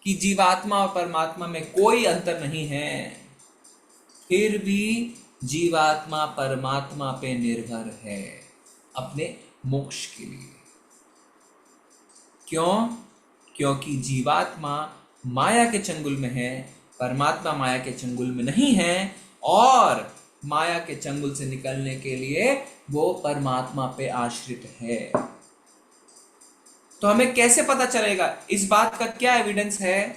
Speaker 1: कि जीवात्मा और परमात्मा में कोई अंतर नहीं है, फिर भी जीवात्मा परमात्मा पे निर्भर है अपने मोक्ष के लिए। क्यों? क्योंकि जीवात्मा माया के चंगुल में है, परमात्मा माया के चंगुल में नहीं है, और माया के चंगुल से निकलने के लिए वो परमात्मा पे आश्रित है। तो हमें कैसे पता चलेगा? इस बात का क्या एविडेंस है?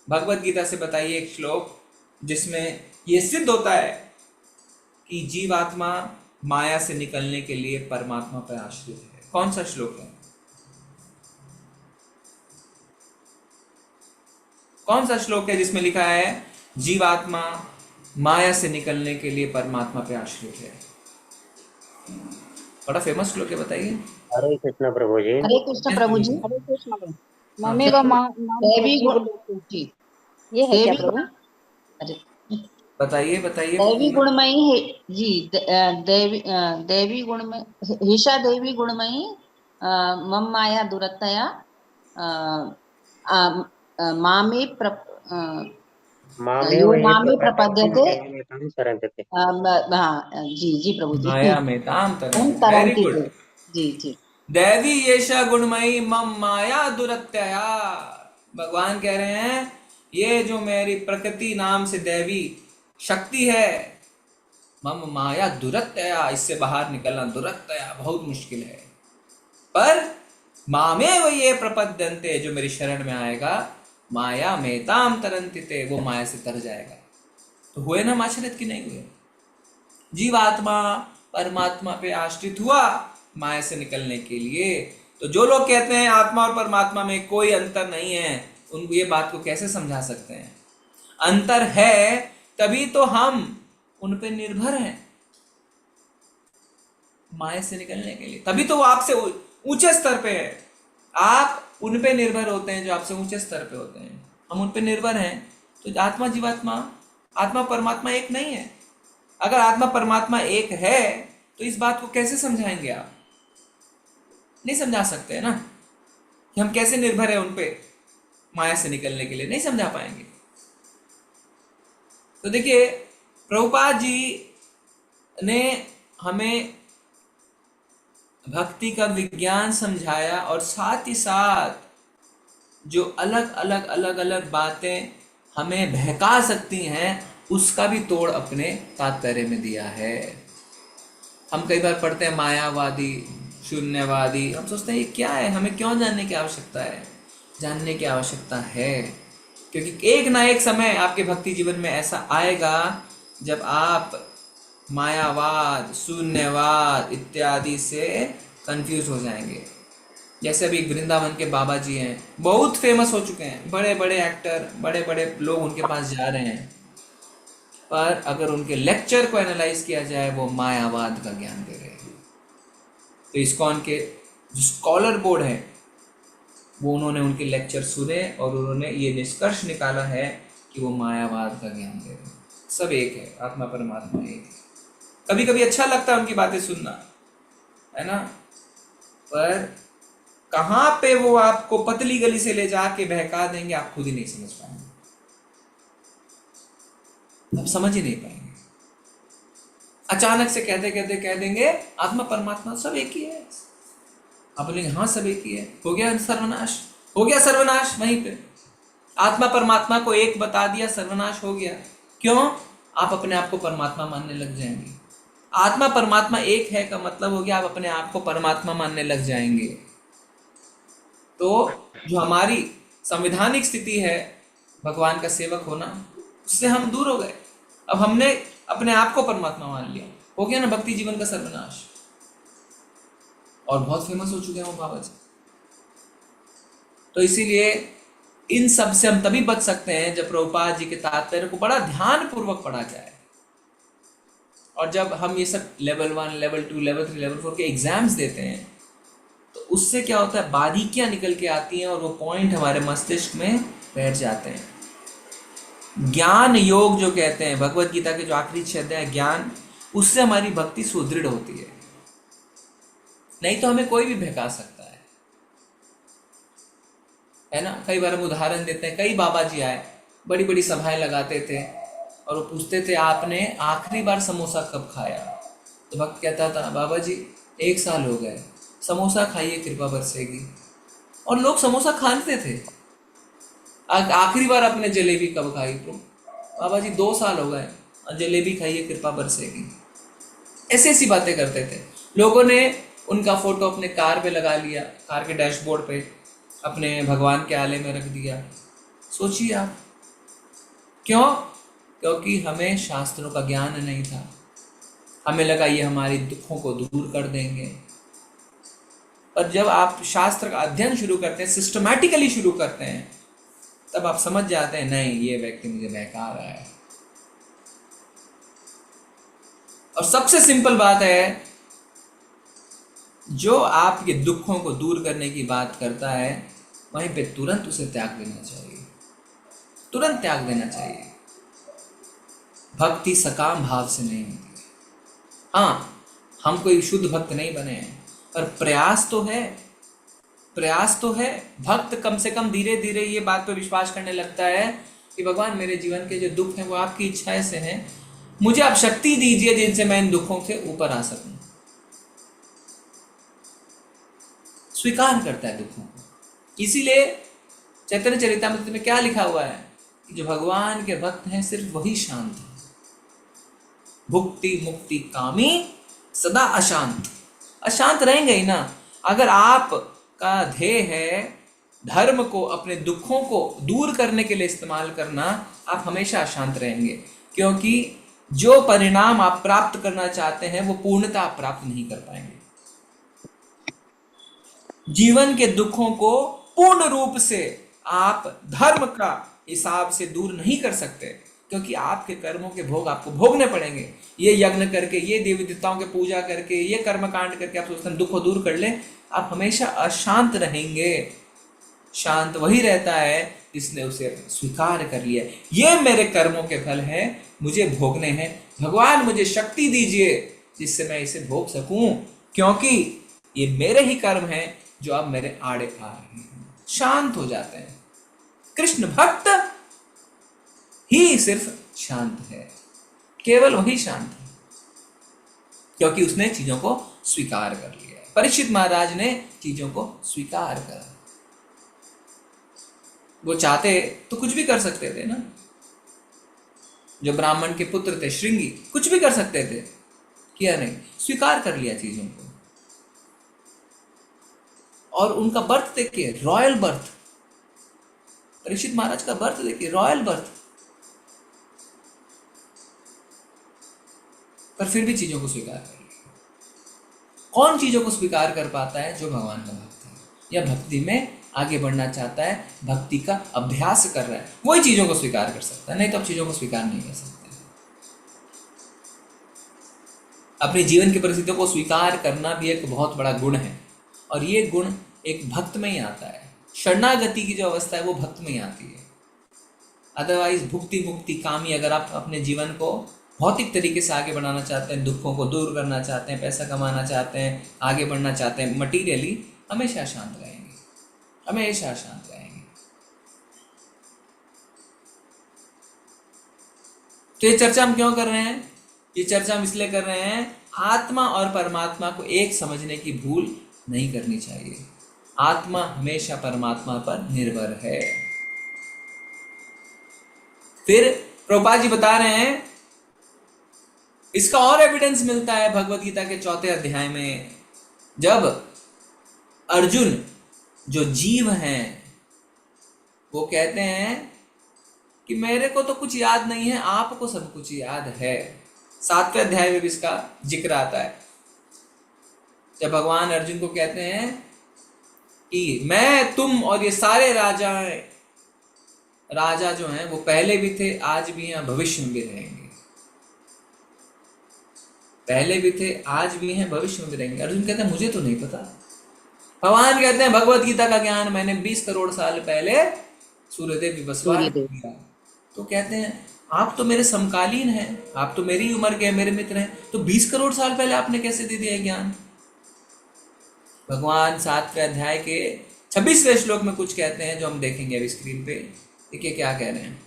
Speaker 1: भगवत गीता से बताइए एक श्लोक जिसमें ये सिद्ध होता है कि जीवात्मा माया से निकलने के लिए परमात्मा पर आश्रित है। कौन सा श्लोक है? कौन सा श्लोक है जिसमें लिखा है जीवात्मा माया से निकलने के लिए परमात्मा पे आश्रित है? बड़ा फेमस श्लोक है, बताइए।
Speaker 3: हरे कृष्ण प्रभु जी।
Speaker 4: हरे कृष्ण प्रभु जी। हरे कृष्ण। मम्मी का दैवी गुण जी, ये है क्या प्रभु? अरे
Speaker 1: बताइए
Speaker 4: दैवी गुणमयी है जी। देवी गुणमय हिषा देवी गुणमयी मम माया दुरतया मामे प्रपद्यते। हाँ जी प्रभु जी।
Speaker 1: माया में ताम तरन्ति। वेरी गुड
Speaker 4: जी।
Speaker 1: दैवी येषा गुणमयी मम माया दुरत्यया। भगवान कह रहे हैं, ये जो मेरी प्रकृति नाम से दैवी शक्ति है, मम माया दुरत्यया, इससे बाहर निकलना दुरत्यया बहुत मुश्किल है। पर मामे वो ये प्रपद्यन्ते, जो मेरी शरण में आएगा, माया मेताम तरन्ति, वो माया से तर जाएगा। तो हुए ना आश्रित कि नहीं हुए? जीवात्मा परमात्मा पे आश्रित हुआ माया से निकलने के लिए। तो जो लोग कहते हैं आत्मा और परमात्मा में कोई अंतर नहीं है, उनको ये बात को कैसे समझा सकते हैं? अंतर है तभी तो हम उन पे निर्भर हैं माया से निकलने के लिए, तभी तो वो आपसे ऊंचे स्तर पे है। आप उन पे निर्भर होते हैं जो आपसे ऊंचे स्तर पे होते हैं, हम उन पे निर्भर हैं। तो आत्मा जीवात्मा, आत्मा परमात्मा एक नहीं है। अगर आत्मा परमात्मा एक है तो इस बात को कैसे समझाएंगे आप? नहीं समझा सकते है ना, कि हम कैसे निर्भर है उन पे माया से निकलने के लिए, नहीं समझा पाएंगे। तो देखिए, प्रभुपाद जी ने हमें भक्ति का विज्ञान समझाया और साथ ही साथ जो अलग अलग बातें हमें बहका सकती हैं उसका भी तोड़ अपने तात्पर्य में दिया है। हम कई बार पढ़ते हैं मायावादी, शून्यवादी, हम सोचते हैं ये क्या है, हमें क्यों जानने की आवश्यकता है? जानने की आवश्यकता है, क्योंकि एक ना एक समय आपके भक्ति जीवन में ऐसा आएगा जब आप मायावाद, शून्यवाद इत्यादि से कंफ्यूज हो जाएंगे। जैसे अभी वृंदावन के बाबा जी हैं, बहुत फेमस हो चुके हैं, बड़े बड़े एक्टर, बड़े बड़े लोग उनके पास जा रहे हैं, पर अगर उनके लेक्चर को एनालाइज किया जाए वो मायावाद का ज्ञान दे रहे हैं। तो इस्कॉन के जो स्कॉलर बोर्ड है वो उन्होंने उनके लेक्चर सुने और उन्होंने ये निष्कर्ष निकाला है कि वो मायावाद का ज्ञान दे रहे हैं। सब एक है, आत्मा परमात्मा एक है। कभी कभी अच्छा लगता है उनकी बातें सुनना, है ना, पर कहाँ पे वो आपको पतली गली से ले जाके बहका देंगे आप खुद ही नहीं समझ पाएंगे, आप समझ ही नहीं पाएंगे। अचानक से कहते कहते कह देंगे आत्मा परमात्मा सब एक ही है, आप बोलेंगे हाँ सब एक ही है, हो गया सर्वनाश, हो गया सर्वनाश। वहीं पे आत्मा परमात्मा को एक बता दिया, सर्वनाश हो गया। क्यों? आप अपने आप को परमात्मा मानने लग जाएंगे। आत्मा परमात्मा एक है का मतलब हो गया आप अपने आप को परमात्मा मानने लग जाएंगे। तो जो हमारी संवैधानिक स्थिति है भगवान का सेवक होना, उससे हम दूर हो गए। अब हमने अपने आप को परमात्मा मान लिया, हो गया ना भक्ति जीवन का सर्वनाश। और बहुत फेमस हो चुके हैं वो बाबा जी। तो इसीलिए इन सब से हम तभी बच सकते हैं जब प्रभुपाद जी के तात्पर्य को बड़ा ध्यान पूर्वक पढ़ा जाए। और जब हम ये sub level 1, level 2, level 3, level 4 के एग्जाम्स देते हैं तो उससे क्या होता है, बारीकियां निकल के आती हैं और वो पॉइंट हमारे मस्तिष्क में बैठ जाते हैं। ज्ञान योग जो कहते हैं, भगवत गीता के जो आखिरी 6 अध्याय ज्ञान, उससे हमारी भक्ति सुदृढ़ होती है। नहीं तो हमें कोई भी बहका सकता है ना। कई बार हम उदाहरण देते हैं, कई बाबा जी आए, बड़ी बड़ी सभाएं लगाते थे और वो पूछते थे आपने आखिरी बार समोसा कब खाया? तो भक्त कहता था बाबा जी 1 साल हो गए, समोसा खाइए कृपा बरसेगी। और लोग समोसा खाते थे। आखिरी बार आपने जलेबी कब खाई? तो बाबा जी 2 साल हो गए, जलेबी खाइए कृपा बरसेगी। ऐसी ऐसी बातें करते थे। लोगों ने उनका फोटो अपने कार पे लगा लिया, कार के डैशबोर्ड पे, अपने भगवान के आले में रख दिया। सोचिए आप, क्यों? क्योंकि हमें शास्त्रों का ज्ञान नहीं था। हमें लगा ये हमारी दुखों को दूर कर देंगे। पर जब आप शास्त्र का अध्ययन शुरू करते हैं, सिस्टमैटिकली शुरू करते हैं, तब आप समझ जाते हैं नहीं ये व्यक्ति मुझे बहका रहा है। और सबसे सिंपल बात है, जो आपके दुखों को दूर करने की बात करता है वहीं पे तुरंत उसे त्याग देना चाहिए, तुरंत त्याग देना चाहिए। भक्ति सकाम भाव से नहीं होती। हाँ, हम कोई शुद्ध भक्त नहीं बने हैं, पर प्रयास तो है, प्रयास तो है। भक्त कम से कम धीरे धीरे ये बात पे विश्वास करने लगता है कि भगवान मेरे जीवन के जो दुख हैं वो आपकी इच्छा से हैं, मुझे आप शक्ति दीजिए जिनसे मैं इन दुखों से ऊपर आ सकूं। स्वीकार करता है दुखों को। इसीलिए चैतन्य चरितामृत में क्या लिखा हुआ है कि जो भगवान के भक्त हैं सिर्फ वही शांत है। भुक्ति मुक्ति कामी सदा अशांत। अशांत रहेंगे ही ना। अगर आपका ध्येय है धर्म को, अपने दुखों को दूर करने के लिए इस्तेमाल करना, आप हमेशा अशांत रहेंगे, क्योंकि जो परिणाम आप प्राप्त करना चाहते हैं वो पूर्णता आप प्राप्त नहीं कर पाएंगे। जीवन के दुखों को पूर्ण रूप से आप धर्म का हिसाब से दूर नहीं कर सकते, क्योंकि आपके कर्मों के भोग आपको भोगने पड़ेंगे। ये यज्ञ करके, ये देवी देवताओं की पूजा करके, ये कर्मकांड करके आप सोचते हैं दुख को दूर कर ले, आप हमेशा अशांत रहेंगे। शांत वही रहता है इसने उसे स्वीकार कर लिया। ये मेरे कर्मों के फल हैं, मुझे भोगने हैं। भगवान मुझे शक्ति दीजिए जिससे मैं इसे भोग सकूं, क्योंकि ये मेरे ही कर्म हैं जो अब मेरे आड़े आ रहे हैं। शांत हो जाते हैं। कृष्ण भक्त ही सिर्फ शांत है, केवल वही शांत है, क्योंकि उसने चीजों को स्वीकार कर लिया। परीक्षित महाराज ने चीजों को स्वीकार करा। वो चाहते तो कुछ भी कर सकते थे ना। जो ब्राह्मण के पुत्र थे श्रृंगी, कुछ भी कर सकते थे, किया नहीं, स्वीकार कर लिया चीजों को। और उनका बर्थ देखिए, रॉयल बर्थ। परीक्षित महाराज का बर्थ देखिए, रॉयल बर्थ, पर फिर भी चीजों को स्वीकार कर लिया। कौन चीजों को स्वीकार कर पाता है? जो भगवान का भक्त है या भक्ति में आगे बढ़ना चाहता है, भक्ति का अभ्यास कर रहा है, वही चीजों को स्वीकार कर सकता है, नहीं तो आप चीजों को स्वीकार नहीं कर सकते। अपने जीवन की परिस्थितियों को स्वीकार करना भी एक बहुत बड़ा गुण है, और ये गुण एक भक्त में ही आता है। शरणागति की जो अवस्था है वो भक्त में ही आती है। अदरवाइज भुक्ति मुक्ति कामी, अगर आप अपने जीवन को भौतिक तरीके से आगे बढ़ाना चाहते हैं, दुखों को दूर करना चाहते हैं, पैसा कमाना चाहते हैं, आगे बढ़ना चाहते हैं मटीरियली, हमेशा शांत रहेंगे, हमेशा शांत रहेंगे। तो ये चर्चा हम क्यों कर रहे हैं? ये चर्चा हम इसलिए कर रहे हैं, आत्मा और परमात्मा को एक समझने की भूल नहीं करनी चाहिए। आत्मा हमेशा परमात्मा पर निर्भर है। फिर प्रभुपाद जी बता रहे हैं, इसका और एविडेंस मिलता है भगवत गीता के 4 अध्याय में, जब अर्जुन जो जीव हैं वो कहते हैं कि मेरे को तो कुछ याद नहीं है, आपको सब कुछ याद है। 7वें अध्याय में भी इसका जिक्र आता है, जब भगवान अर्जुन को कहते हैं कि मैं, तुम और ये सारे राजा जो हैं वो पहले भी थे, आज भी हैं, भविष्य में भी रहेंगे। पहले भी थे, आज भी हैं, भविष्य में भी रहेंगे। अर्जुन कहते हैं मुझे तो नहीं पता। भगवान कहते हैं भगवत गीता का ज्ञान मैंने 20 करोड़ साल पहले सूर्यदेव विवस्वान किया। तो कहते हैं आप तो मेरे समकालीन हैं, आप तो मेरी उम्र के हैं, मेरे मित्र हैं, तो 20 करोड़ साल पहले आपने कैसे दे दिया ज्ञान? भगवान 7वें अध्याय के 26वें श्लोक में कुछ कहते हैं जो हम देखेंगे अभी स्क्रीन पे। देखिए क्या कह रहे हैं।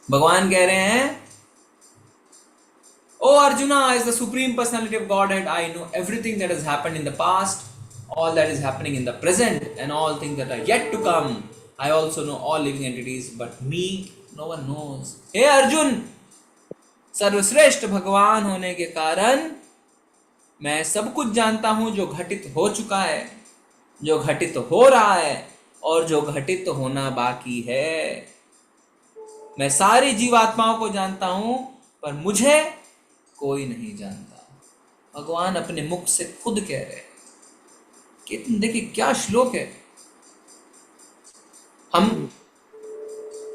Speaker 1: भगवान कह रहे हैं, O Arjuna, as the supreme personality of Godhead, I know everything that has happened in the past, all that is happening in the present, and all things that are yet to come. I also know all living entities, but me no one knows. हे अर्जुन, सर्वश्रेष्ठ भगवान होने के कारण मैं सब कुछ जानता हूं जो घटित हो चुका है, जो घटित हो रहा है और जो घटित होना बाकी है। मैं सारी जीवात्माओं को जानता हूं, पर मुझे कोई नहीं जानता। भगवान अपने मुख से खुद कह रहे हैं। देखिए क्या श्लोक है। हम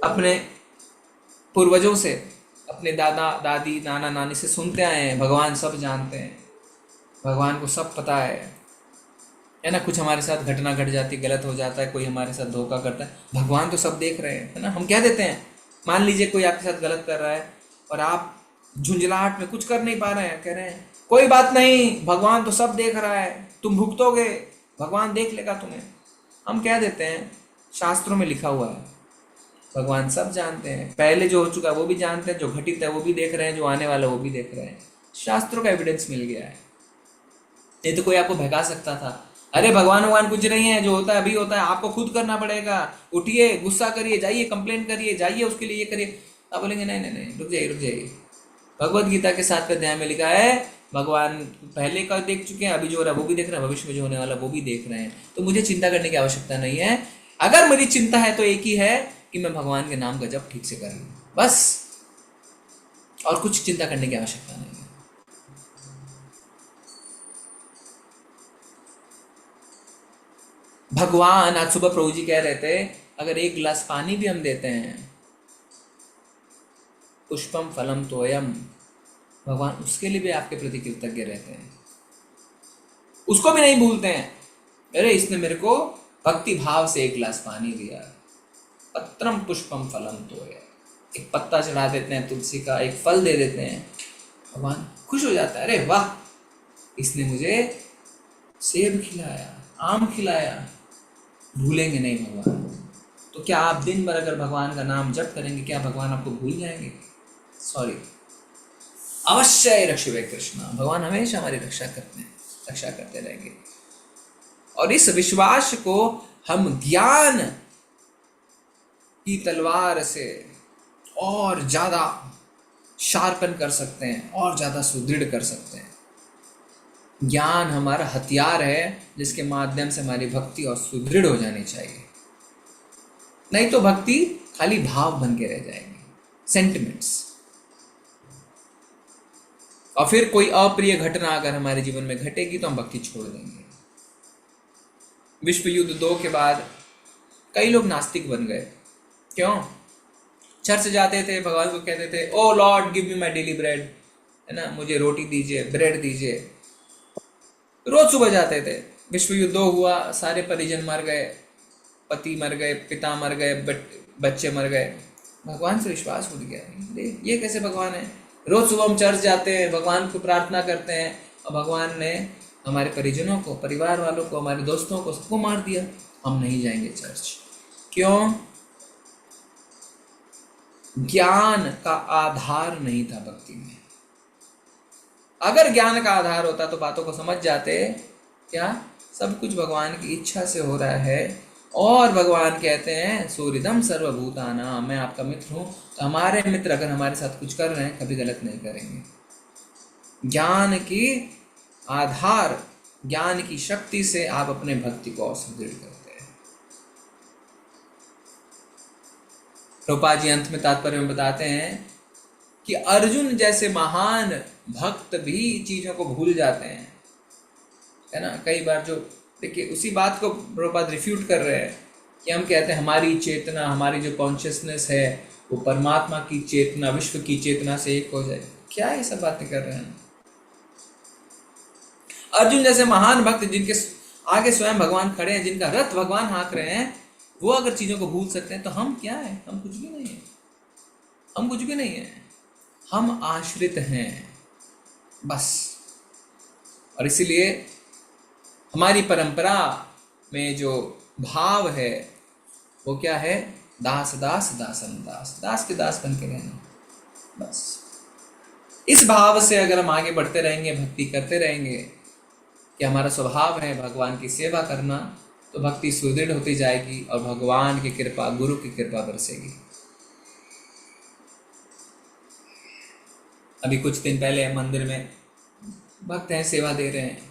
Speaker 1: अपने पूर्वजों से, अपने दादा दादी नाना नानी से सुनते आए हैं, भगवान सब जानते हैं, भगवान को सब पता है ना। कुछ हमारे साथ घटना घट जाती, गलत हो जाता है, कोई हमारे साथ धोखा करता है, भगवान तो सब देख रहे हैं, है ना। हम कह देते हैं, मान लीजिए कोई आपके साथ गलत कर रहा है और आप झुंझलाहट में कुछ कर नहीं पा रहे हैं, कह रहे हैं कोई बात नहीं, भगवान तो सब देख रहा है, तुम भुगतोगे, भगवान देख लेगा तुम्हें। हम कह देते हैं शास्त्रों में लिखा हुआ है, भगवान सब जानते हैं, पहले जो हो चुका है वो भी जानते हैं, जो घटित है वो भी देख रहे हैं, जो आने वाला वो भी देख रहे हैं। शास्त्रों का एविडेंस मिल गया है। नहीं तो कोई आपको भगा सकता था, अरे भगवान कुछ नहीं है, जो होता है अभी होता है, आपको खुद करना पड़ेगा, उठिए, गुस्सा करिए, जाइए कंप्लेंट करिए, जाइए उसके लिए ये करिए। आप बोलेंगे नहीं नहीं नहीं, रुक जाइए। भगवत गीता के 7वें अध्याय में लिखा है, भगवान पहले का देख चुके हैं, अभी जो हो रहा है वो भी देख रहे हैं, भविष्य में जो होने वाला वो भी देख रहे हैं। तो मुझे चिंता करने की आवश्यकता नहीं है। अगर मेरी चिंता है तो एक ही है कि मैं भगवान के नाम का जप ठीक से कर लूं, बस, और कुछ चिंता करने की आवश्यकता नहीं है। भगवान, आज सुबह प्रभु जी कह रहे थे, अगर एक गिलास पानी भी हम देते हैं, पुष्पम फलम तोयम, भगवान उसके लिए भी आपके प्रति कृतज्ञ रहते हैं, उसको भी नहीं भूलते हैं। अरे इसने मेरे को भक्ति भाव से एक गिलास पानी दिया, पत्रम पुष्पम फलम तोय। एक पत्ता चढ़ा देते हैं तुलसी का, एक फल दे देते हैं, भगवान खुश हो जाता है, अरे वाह इसने मुझे सेब खिलाया, आम खिलाया, भूलेंगे नहीं भगवान। तो क्या आप दिन भर अगर भगवान का नाम जप करेंगे, क्या भगवान आपको भूल जाएंगे? सॉरी, अवश्य रक्षिवे कृष्ण, भगवान हमेशा हमारी रक्षा करते हैं, रक्षा करते रहेंगे। और इस विश्वास को हम ज्ञान की तलवार से और ज्यादा शार्पन कर सकते हैं, और ज्यादा सुदृढ़ कर सकते हैं। ज्ञान हमारा हथियार है जिसके माध्यम से हमारी भक्ति और सुदृढ़ हो जानी चाहिए, नहीं तो भक्ति खाली भाव बन के रह जाएगी, सेंटिमेंट्स। और फिर कोई अप्रिय घटना अगर हमारे जीवन में घटेगी तो हम भक्ति छोड़ देंगे। विश्व युद्ध 2 के बाद कई लोग नास्तिक बन गए। क्यों? चर्च जाते थे, भगवान को कहते थे O Lord give me my daily bread, है ना, मुझे रोटी दीजिए, ब्रेड दीजिए। रोज सुबह जाते थे। विश्व युद्ध 2 हुआ, सारे परिजन मर गए, पति मर गए, पिता मर गए, बच्चे मर गए। भगवान से विश्वास उठ गया, ये कैसे भगवान है? रोज सुबह हम चर्च जाते हैं, भगवान को प्रार्थना करते हैं, और भगवान ने हमारे परिजनों को, परिवार वालों को, हमारे दोस्तों को, सबको मार दिया। हम नहीं जाएंगे चर्च। क्यों? ज्ञान का आधार नहीं था भक्ति में। अगर ज्ञान का आधार होता तो बातों को समझ जाते, क्या सब कुछ भगवान की इच्छा से हो रहा है। और भगवान कहते हैं सूर्यदम सर्वभूताना, मैं आपका मित्र हूं, तो हमारे मित्र अगर हमारे साथ कुछ कर रहे हैं कभी गलत नहीं करेंगे। ज्ञान की आधार, ज्ञान की शक्ति से आप अपने भक्ति को और सुदृढ़ करते हैं। प्रभुपाद जी अंत में तात्पर्य में बताते हैं कि अर्जुन जैसे महान भक्त भी चीजों को भूल जाते हैं, है ना। कई बार जो, देखिए उसी बात को प्रभुपाद रिफ्यूट कर रहे हैं कि हम कहते हैं हमारी चेतना, हमारी जो कॉन्शियसनेस है वो परमात्मा की चेतना, विश्व की चेतना से एक हो जाए। क्या ये सब बातें कर रहे हैं? अर्जुन जैसे महान भक्त जिनके आगे स्वयं भगवान खड़े हैं, जिनका रथ भगवान हाँक रहे हैं, वो अगर चीजों को भूल सकते हैं तो हम क्या है? हम कुछ भी नहीं है, हम कुछ भी नहीं है, हम आश्रित हैं बस। और इसीलिए हमारी परंपरा में जो भाव है वो क्या है? दास दास दासन दास, दास के दास बन के रहना बस। इस भाव से अगर हम आगे बढ़ते रहेंगे, भक्ति करते रहेंगे, कि हमारा स्वभाव है भगवान की सेवा करना, तो भक्ति सुदृढ़ होती जाएगी और भगवान की कृपा, गुरु की कृपा बरसेगी। अभी कुछ दिन पहले मंदिर में भक्त हैं, सेवा दे रहे हैं,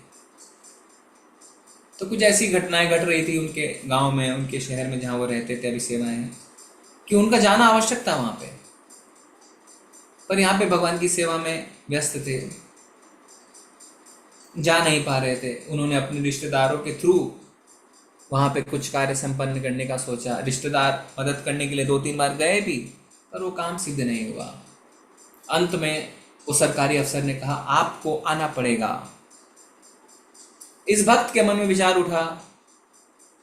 Speaker 1: तो कुछ ऐसी घटनाएं घट रही थी उनके गांव में, उनके शहर में जहां वो रहते थे, अभी सेवाएं, कि उनका जाना आवश्यक था वहां पे, पर यहाँ पे भगवान की सेवा में व्यस्त थे, जा नहीं पा रहे थे। उन्होंने अपने रिश्तेदारों के थ्रू वहां पे कुछ कार्य संपन्न करने का सोचा। रिश्तेदार मदद करने के लिए 2-3 बार गए भी, पर वो काम सिद्ध नहीं हुआ। अंत में वो सरकारी अफसर ने कहा आपको आना पड़ेगा। इस भक्त के मन में विचार उठा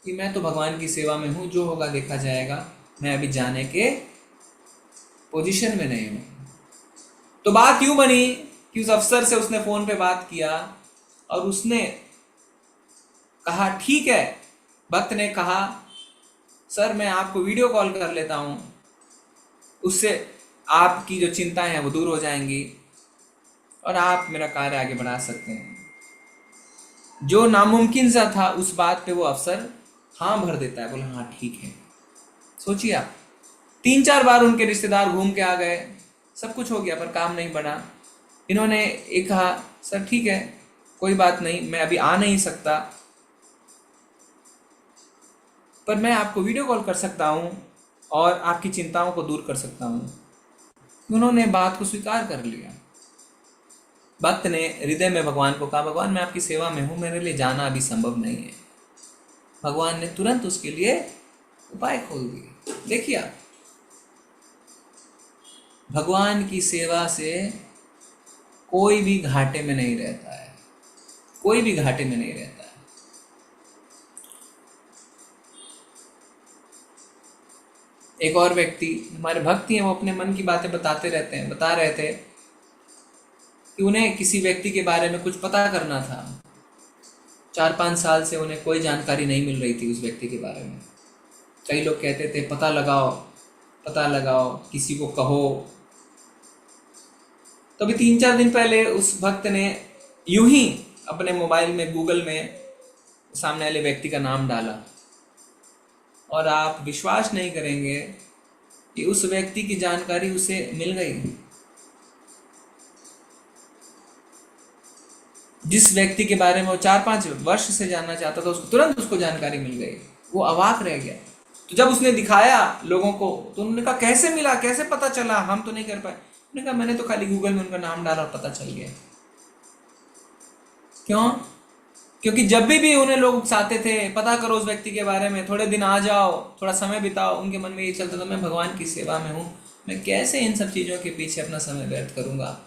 Speaker 1: कि मैं तो भगवान की सेवा में हूं, जो होगा देखा जाएगा, मैं अभी जाने के पोजीशन में नहीं हूं। तो बात यूं बनी कि उस अफसर से उसने फोन पे बात किया और उसने कहा ठीक है। भक्त ने कहा सर मैं आपको वीडियो कॉल कर लेता हूं, उससे आपकी जो चिंताएं हैं वो दूर हो जाएंगी और आप मेरा कार्य आगे बढ़ा सकते हैं। जो नामुमकिन सा था उस बात पे वो अफसर हाँ भर देता है, बोला हाँ ठीक है। सोचिए आप, 3-4 बार उनके रिश्तेदार घूम के आ गए, सब कुछ हो गया पर काम नहीं बना। इन्होंने एक कहा सर ठीक है कोई बात नहीं, मैं अभी आ नहीं सकता, पर मैं आपको वीडियो कॉल कर सकता हूँ और आपकी चिंताओं को दूर कर सकता हूँ। उन्होंने बात को स्वीकार कर लिया। भक्त ने हृदय में भगवान को कहा भगवान मैं आपकी सेवा में हूँ, मेरे लिए जाना अभी संभव नहीं है। भगवान ने तुरंत उसके लिए उपाय खोल दिए। देखिए आप, भगवान की सेवा से कोई भी घाटे में नहीं रहता है, कोई भी घाटे में नहीं रहता है। एक और व्यक्ति हमारे भक्त हैं, वो अपने मन की बातें बता रहे थे कि उन्हें किसी व्यक्ति के बारे में कुछ पता करना था। 4-5 साल से उन्हें कोई जानकारी नहीं मिल रही थी उस व्यक्ति के बारे में। कई लोग कहते थे पता लगाओ, किसी को कहो। तो अभी 3-4 दिन पहले उस भक्त ने यूं ही अपने मोबाइल में गूगल में सामने वाले व्यक्ति का नाम डाला, और आप विश्वास नहीं करेंगे कि उस व्यक्ति की जानकारी उसे मिल गई। जिस व्यक्ति के बारे में वो 4-5 वर्ष से जानना चाहता था, उसको तुरंत उसको जानकारी मिल गई। वो अवाक रह गया। तो जब उसने दिखाया लोगों को, तो उन्होंने कहा कैसे मिला, कैसे पता चला, हम तो नहीं कर पाए। उन्होंने कहा मैंने तो खाली गूगल में उनका नाम डाला और पता चल गया। क्यों? क्योंकि जब भी उन्हें लोग उकसाते थे पता करो उस व्यक्ति के बारे में, थोड़े दिन आ जाओ, थोड़ा समय बिताओ, उनके मन में ये चलता था मैं भगवान की सेवा में हूँ, मैं कैसे इन सब चीज़ों के पीछे अपना समय व्यर्थ करूँगा।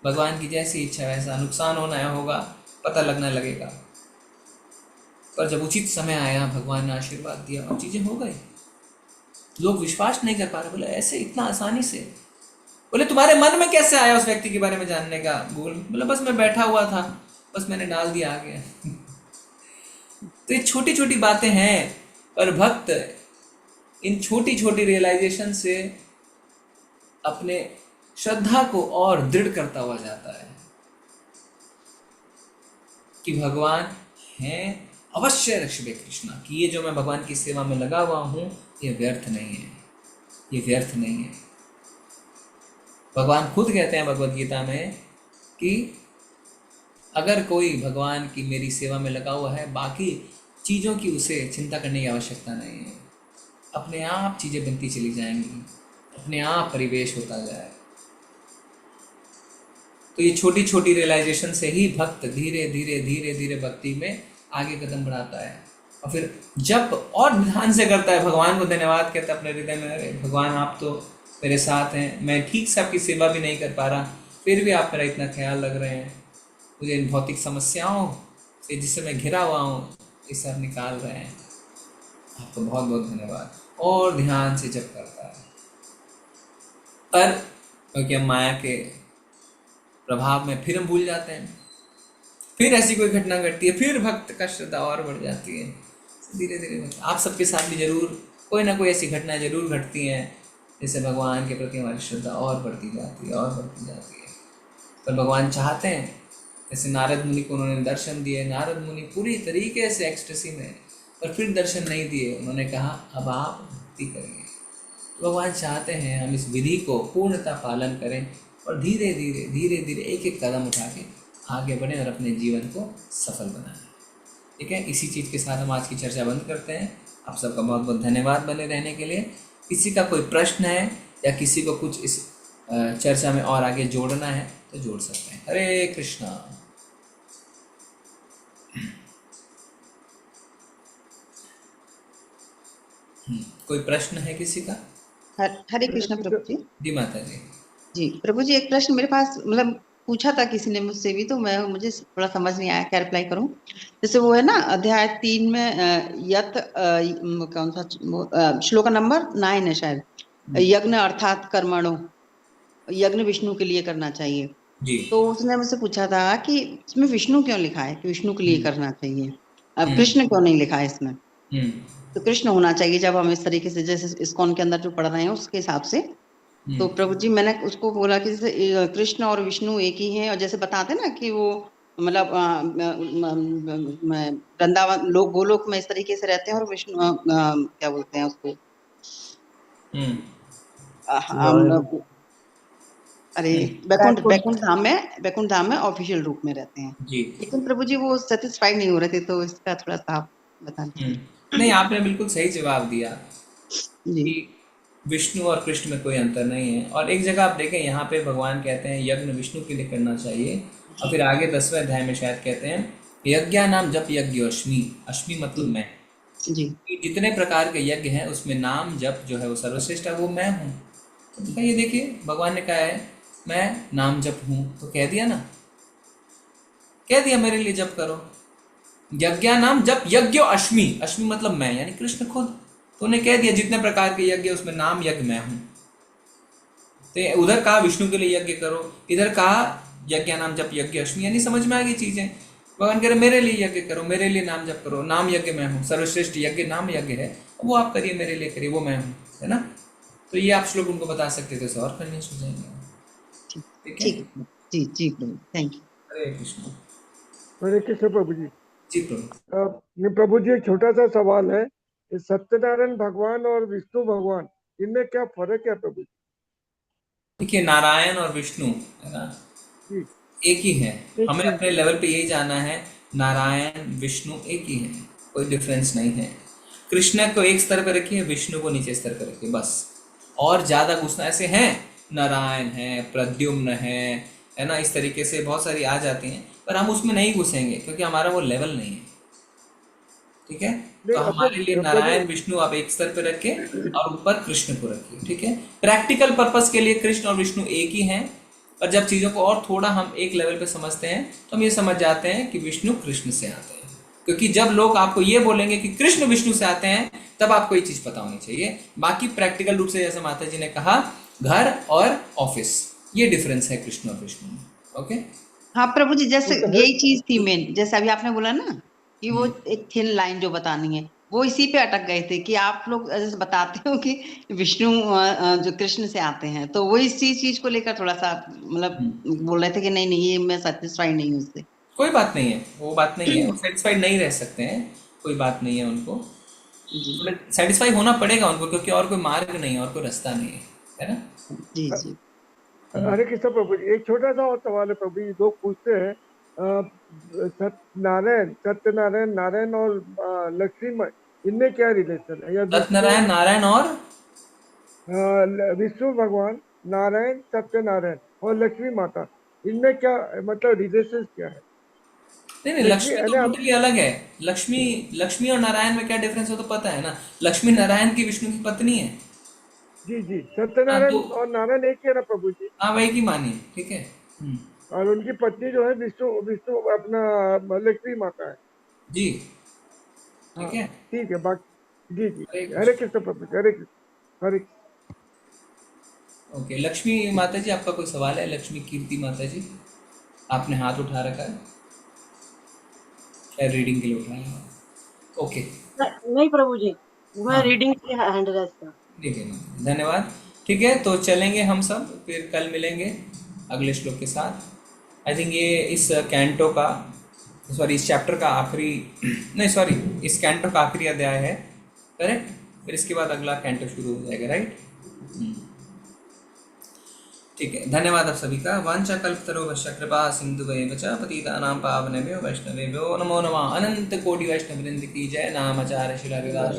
Speaker 1: भगवान की जैसी इच्छा वैसा, नुकसान होना होगा, पता लगने लगेगा। पर जब उचित समय आया, भगवान ने आशीर्वाद दिया और चीज़ें हो गई। लोग विश्वास नहीं कर पा रहे। बोले ऐसे इतना आसानी से? बोले तुम्हारे मन में कैसे आया उस व्यक्ति के बारे में जानने का? बोले बस मैं बैठा हुआ था, बस मैंने डाल दिया, आ गया। तो ये छोटी छोटी बातें हैं, पर भक्त इन छोटी छोटी रियलाइजेशन से अपने श्रद्धा को और दृढ़ करता हुआ जाता है कि भगवान हैं अवश्य रक्षिबे कृष्णा, कि ये जो मैं भगवान की सेवा में लगा हुआ हूँ ये व्यर्थ नहीं है, ये व्यर्थ नहीं है। भगवान खुद कहते हैं भगवद गीता में कि अगर कोई भगवान की मेरी सेवा में लगा हुआ है, बाकी चीज़ों की उसे चिंता करने की आवश्यकता नहीं है। अपने आप चीज़ें बनती चली जाएंगी, अपने आप परिवेश होता जाए। तो ये छोटी छोटी रियलाइजेशन से ही भक्त धीरे धीरे धीरे धीरे भक्ति में आगे कदम बढ़ाता है, और फिर जब और ध्यान से करता है, भगवान को धन्यवाद कहता है अपने हृदय में, अरे भगवान आप तो मेरे साथ हैं, मैं ठीक से आपकी सेवा भी नहीं कर पा रहा, फिर भी आप मेरा इतना ख्याल रख रहे हैं, मुझे इन भौतिक समस्याओं से जिससे मैं घिरा हुआ हूँ इसे आप निकाल रहे हैं, आपको बहुत बहुत धन्यवाद। और ध्यान से जब करता है, पर क्योंकि हम माया के प्रभाव में फिर हम भूल जाते हैं, फिर ऐसी कोई घटना घटती है, फिर भक्त का श्रद्धा और बढ़ जाती है। धीरे धीरे आप सबके साथ भी जरूर कोई ना कोई ऐसी घटना जरूर घटती हैं जिससे भगवान के प्रति हमारी श्रद्धा और बढ़ती जाती है, और बढ़ती जाती है। पर भगवान चाहते हैं, जैसे नारद मुनि को उन्होंने दर्शन दिए, नारद मुनि पूरी तरीके से एक्सटेसी में, पर फिर दर्शन नहीं दिए, उन्होंने कहा अब आप भक्ति करिए। तो भगवान चाहते हैं हम इस विधि को पूर्णतः पालन करें और धीरे धीरे धीरे धीरे एक एक कदम उठा के आगे बढ़ें और अपने जीवन को सफल बनाएं। ठीक है, इसी चीज़ के साथ हम आज की चर्चा बंद करते हैं। आप सबका बहुत बहुत धन्यवाद बने रहने के लिए। किसी का कोई प्रश्न है या किसी को कुछ इस चर्चा में और आगे जोड़ना है तो जोड़ सकते हैं। हरे कृष्णा। कोई प्रश्न है किसी का?
Speaker 10: हरे कृष्ण प्रभु जी।
Speaker 1: जी माता जी।
Speaker 10: जी प्रभु जी, एक प्रश्न मेरे पास, मतलब पूछा था किसी ने मुझसे भी, तो मुझे थोड़ा समझ नहीं आया, क्या रिप्लाई करूं। जैसे वो है ना अध्याय 3 में यत कौन सा श्लोक नंबर 9 है शायद, यज्ञ अर्थात कर्मणो, यज्ञ विष्णु के लिए करना चाहिए
Speaker 1: जी।
Speaker 10: तो उसने मुझसे पूछा था कि इसमें विष्णु क्यों लिखा है, कि विष्णु के लिए करना चाहिए, अब कृष्ण क्यों नहीं लिखा है इसमें? तो कृष्ण होना चाहिए जब हम इस तरीके से, जैसे इस्कॉन के अंदर जो पढ़ रहे हैं उसके हिसाब से। तो प्रभु जी मैंने उसको बोला कि जैसे कृष्ण और विष्णु एक ही हैं, और जैसे बताते ना कि वो मतलब वृंदावन लोग गोलोक में इस तरीके से रहते हैं, और विष्णु क्या बोलते हैं उसको, अरे वैकुंठ धाम में ऑफिशियल रूप में रहते हैं
Speaker 1: जी।
Speaker 10: लेकिन प्रभु जी वो सेटिस्फाइड नहीं हो रहे थे, तो इसका थोड़ा सा आप बता दीजिए।
Speaker 1: नहीं, आपने बिल्कुल सही जवाब दिया कि विष्णु और कृष्ण में कोई अंतर नहीं है। और एक जगह आप देखें, यहाँ पे भगवान कहते हैं यज्ञ विष्णु के लिए करना चाहिए, और फिर आगे 10वें अध्याय में शायद कहते हैं यज्ञा नाम जप यज्ञ अश्मी, अश्मी मतलब मैं
Speaker 10: जी।
Speaker 1: जितने प्रकार के यज्ञ हैं उसमें नाम जप जो है वो सर्वश्रेष्ठ है, वो मैं हूँ। तो ये देखिए भगवान ने कहा है मैं नाम जप हूँ, तो कह दिया ना, कह दिया मेरे लिए जप करो। यज्ञा नाम जप यज्ञ अश्मी, अश्मी मतलब मैं, यानी कृष्ण खुद। तो उन्हें कह दिया जितने प्रकार के यज्ञ उसमें नाम यज्ञ मैं हूं। तो उधर कहा विष्णु के लिए यज्ञ करो, इधर कहा यज्ञ नाम जप यज्ञ अश्मी, यानी समझ में आ गई चीजें। भगवान कह रहे मेरे लिए यज्ञ करो, मेरे लिए नाम जप करो, नाम यज्ञ मैं हूँ, सर्वश्रेष्ठ यज्ञ नाम यज्ञ है, वो आप करिए, मेरे लिए करिए, वो मैं हूँ, है ना। तो ये आप श्लोक उनको बता सकते थे, और कन्विंस हो जाएंगे। ठीक है,
Speaker 10: जी जी प्रभु, थैंक यू।
Speaker 1: हरे कृष्ण।
Speaker 11: हरे कृष्ण प्रभु जी।
Speaker 1: जी प्रभु।
Speaker 11: प्रभु जी एक छोटा सा सवाल है, सत्यनारायण भगवान और विष्णु भगवान इनमें क्या फर्क है प्रभु जी?
Speaker 1: देखिए नारायण और विष्णु है ना एक ही है, हमें अपने लेवल पे यही जानना है, नारायण विष्णु एक ही है, कोई डिफरेंस नहीं है। कृष्ण को एक स्तर पे रखिए, विष्णु को नीचे स्तर पे रखिए, बस। और ज्यादा घुसना, ऐसे हैं नारायण है, प्रद्युम्न है ना, इस तरीके से बहुत सारी आ जाती हैं, पर हम उसमें नहीं घुसेंगे क्योंकि हमारा वो लेवल नहीं है। ठीक है, तो हमारे लिए नारायण विष्णु आप एक स्तर पे रखें और ऊपर कृष्ण को रखिए। ठीक है, प्रैक्टिकल पर्पस के लिए कृष्ण और विष्णु एक ही हैं, और जब चीज़ों को और थोड़ा हम एक लेवल पे समझते हैं तो हम ये समझ जाते हैं कि विष्णु कृष्ण से आते हैं। क्योंकि जब लोग आपको ये बोलेंगे कि कृष्ण विष्णु से आते हैं, तब आपको ये चीज़ पता होनी चाहिए। बाकी प्रैक्टिकल रूप से जैसे माता जी ने कहा, घर और ऑफिस, ये डिफरेंस है कृष्ण और विष्णु में। ओके,
Speaker 10: हाँ प्रभु जी, जैसे यही चीज थी मेन, जैसे अभी आपने बोला ना कि वो एक थिन लाइन जो बतानी है, वो इसी पे अटक गए थे कि आप लोग जैसे बताते हो कि विष्णु जो कृष्ण से आते हैं, तो वो इस चीज को लेकर थोड़ा सा मतलब बोल रहे थे कि नहीं नहीं, ये मैं सेटिस्फाइड नहीं हूँ उससे।
Speaker 1: कोई बात नहीं है, वो बात नहीं है, वो सेटिस्फाइड नहीं रह सकते हैं, कोई बात नहीं है, उनको सेटिस्फाई होना पड़ेगा उनको, क्योंकि और कोई मार्ग नहीं है और कोई रास्ता नहीं है ना।
Speaker 10: जी जी।
Speaker 11: हरे कृष्ण प्रभु जी, एक छोटा सा और सवाल है प्रभु जी। लोग पूछते हैं सत्यनारायण नारायण और लक्ष्मी इनमें क्या रिलेशन है? या
Speaker 1: सत्यनारायण नारायण और
Speaker 11: विष्णु भगवान, नारायण सत्यनारायण और लक्ष्मी माता, इनमें क्या मतलब रिलेशन क्या है?
Speaker 1: नहीं, लक्ष्मी तो टोटली अलग है। लक्ष्मी और नारायण में क्या डिफरेंस हो तो पता है ना, लक्ष्मी नारायण की विष्णु की पत्नी है।
Speaker 11: जी जी, सत्यनारायण और नारायण एक ही है ना प्रभु जी?
Speaker 1: हाँ, वही की मानिए। ठीक है,
Speaker 11: और उनकी पत्नी जो है विष्णु अपना लक्ष्मी माता है।
Speaker 1: जी ठीक है,
Speaker 11: ठीक है, बाकी जी जी। हरे कृष्ण प्रभु जी, हरे कृष्ण, हरे।
Speaker 1: ओके, लक्ष्मी माता जी आपका कोई सवाल है? लक्ष्मी कीर्ति माता जी, आपने हाथ उठा रखा है, क्या रीडिंग के लिए उठाया है? ओके,
Speaker 3: नहीं प्रभु जी, मैं रीडिंग के हैंड रेस था।
Speaker 1: ठीक है, धन्यवाद। ठीक है, तो चलेंगे हम सब, फिर कल मिलेंगे अगले श्लोक के साथ। आई थिंक ये इस कैंटो का, सॉरी इस चैप्टर का आखिरी, नहीं सॉरी इस कैंटो का आखिरी अध्याय है, करेक्ट। फिर इसके बाद अगला कैंटो शुरू हो जाएगा, राइट। ठीक है, धन्यवाद आप सभी का। वांछा कल्पतरुभ्यश्च कृपा सिन्धुभ्येव च पतितानां पावनेभ्यो वैष्णवेभ्यो नमो नमः। अनंत कोटि वैष्णव वृंद की जय। नामाचार्य श्री रविदास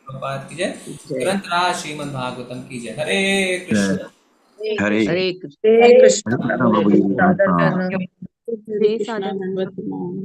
Speaker 1: प्रभुपाद की जय। ग्रंथ राज श्रीमद् भागवतम की जय। हरे कृष्ण
Speaker 6: हरे कृष्ण।
Speaker 2: कृष्ण।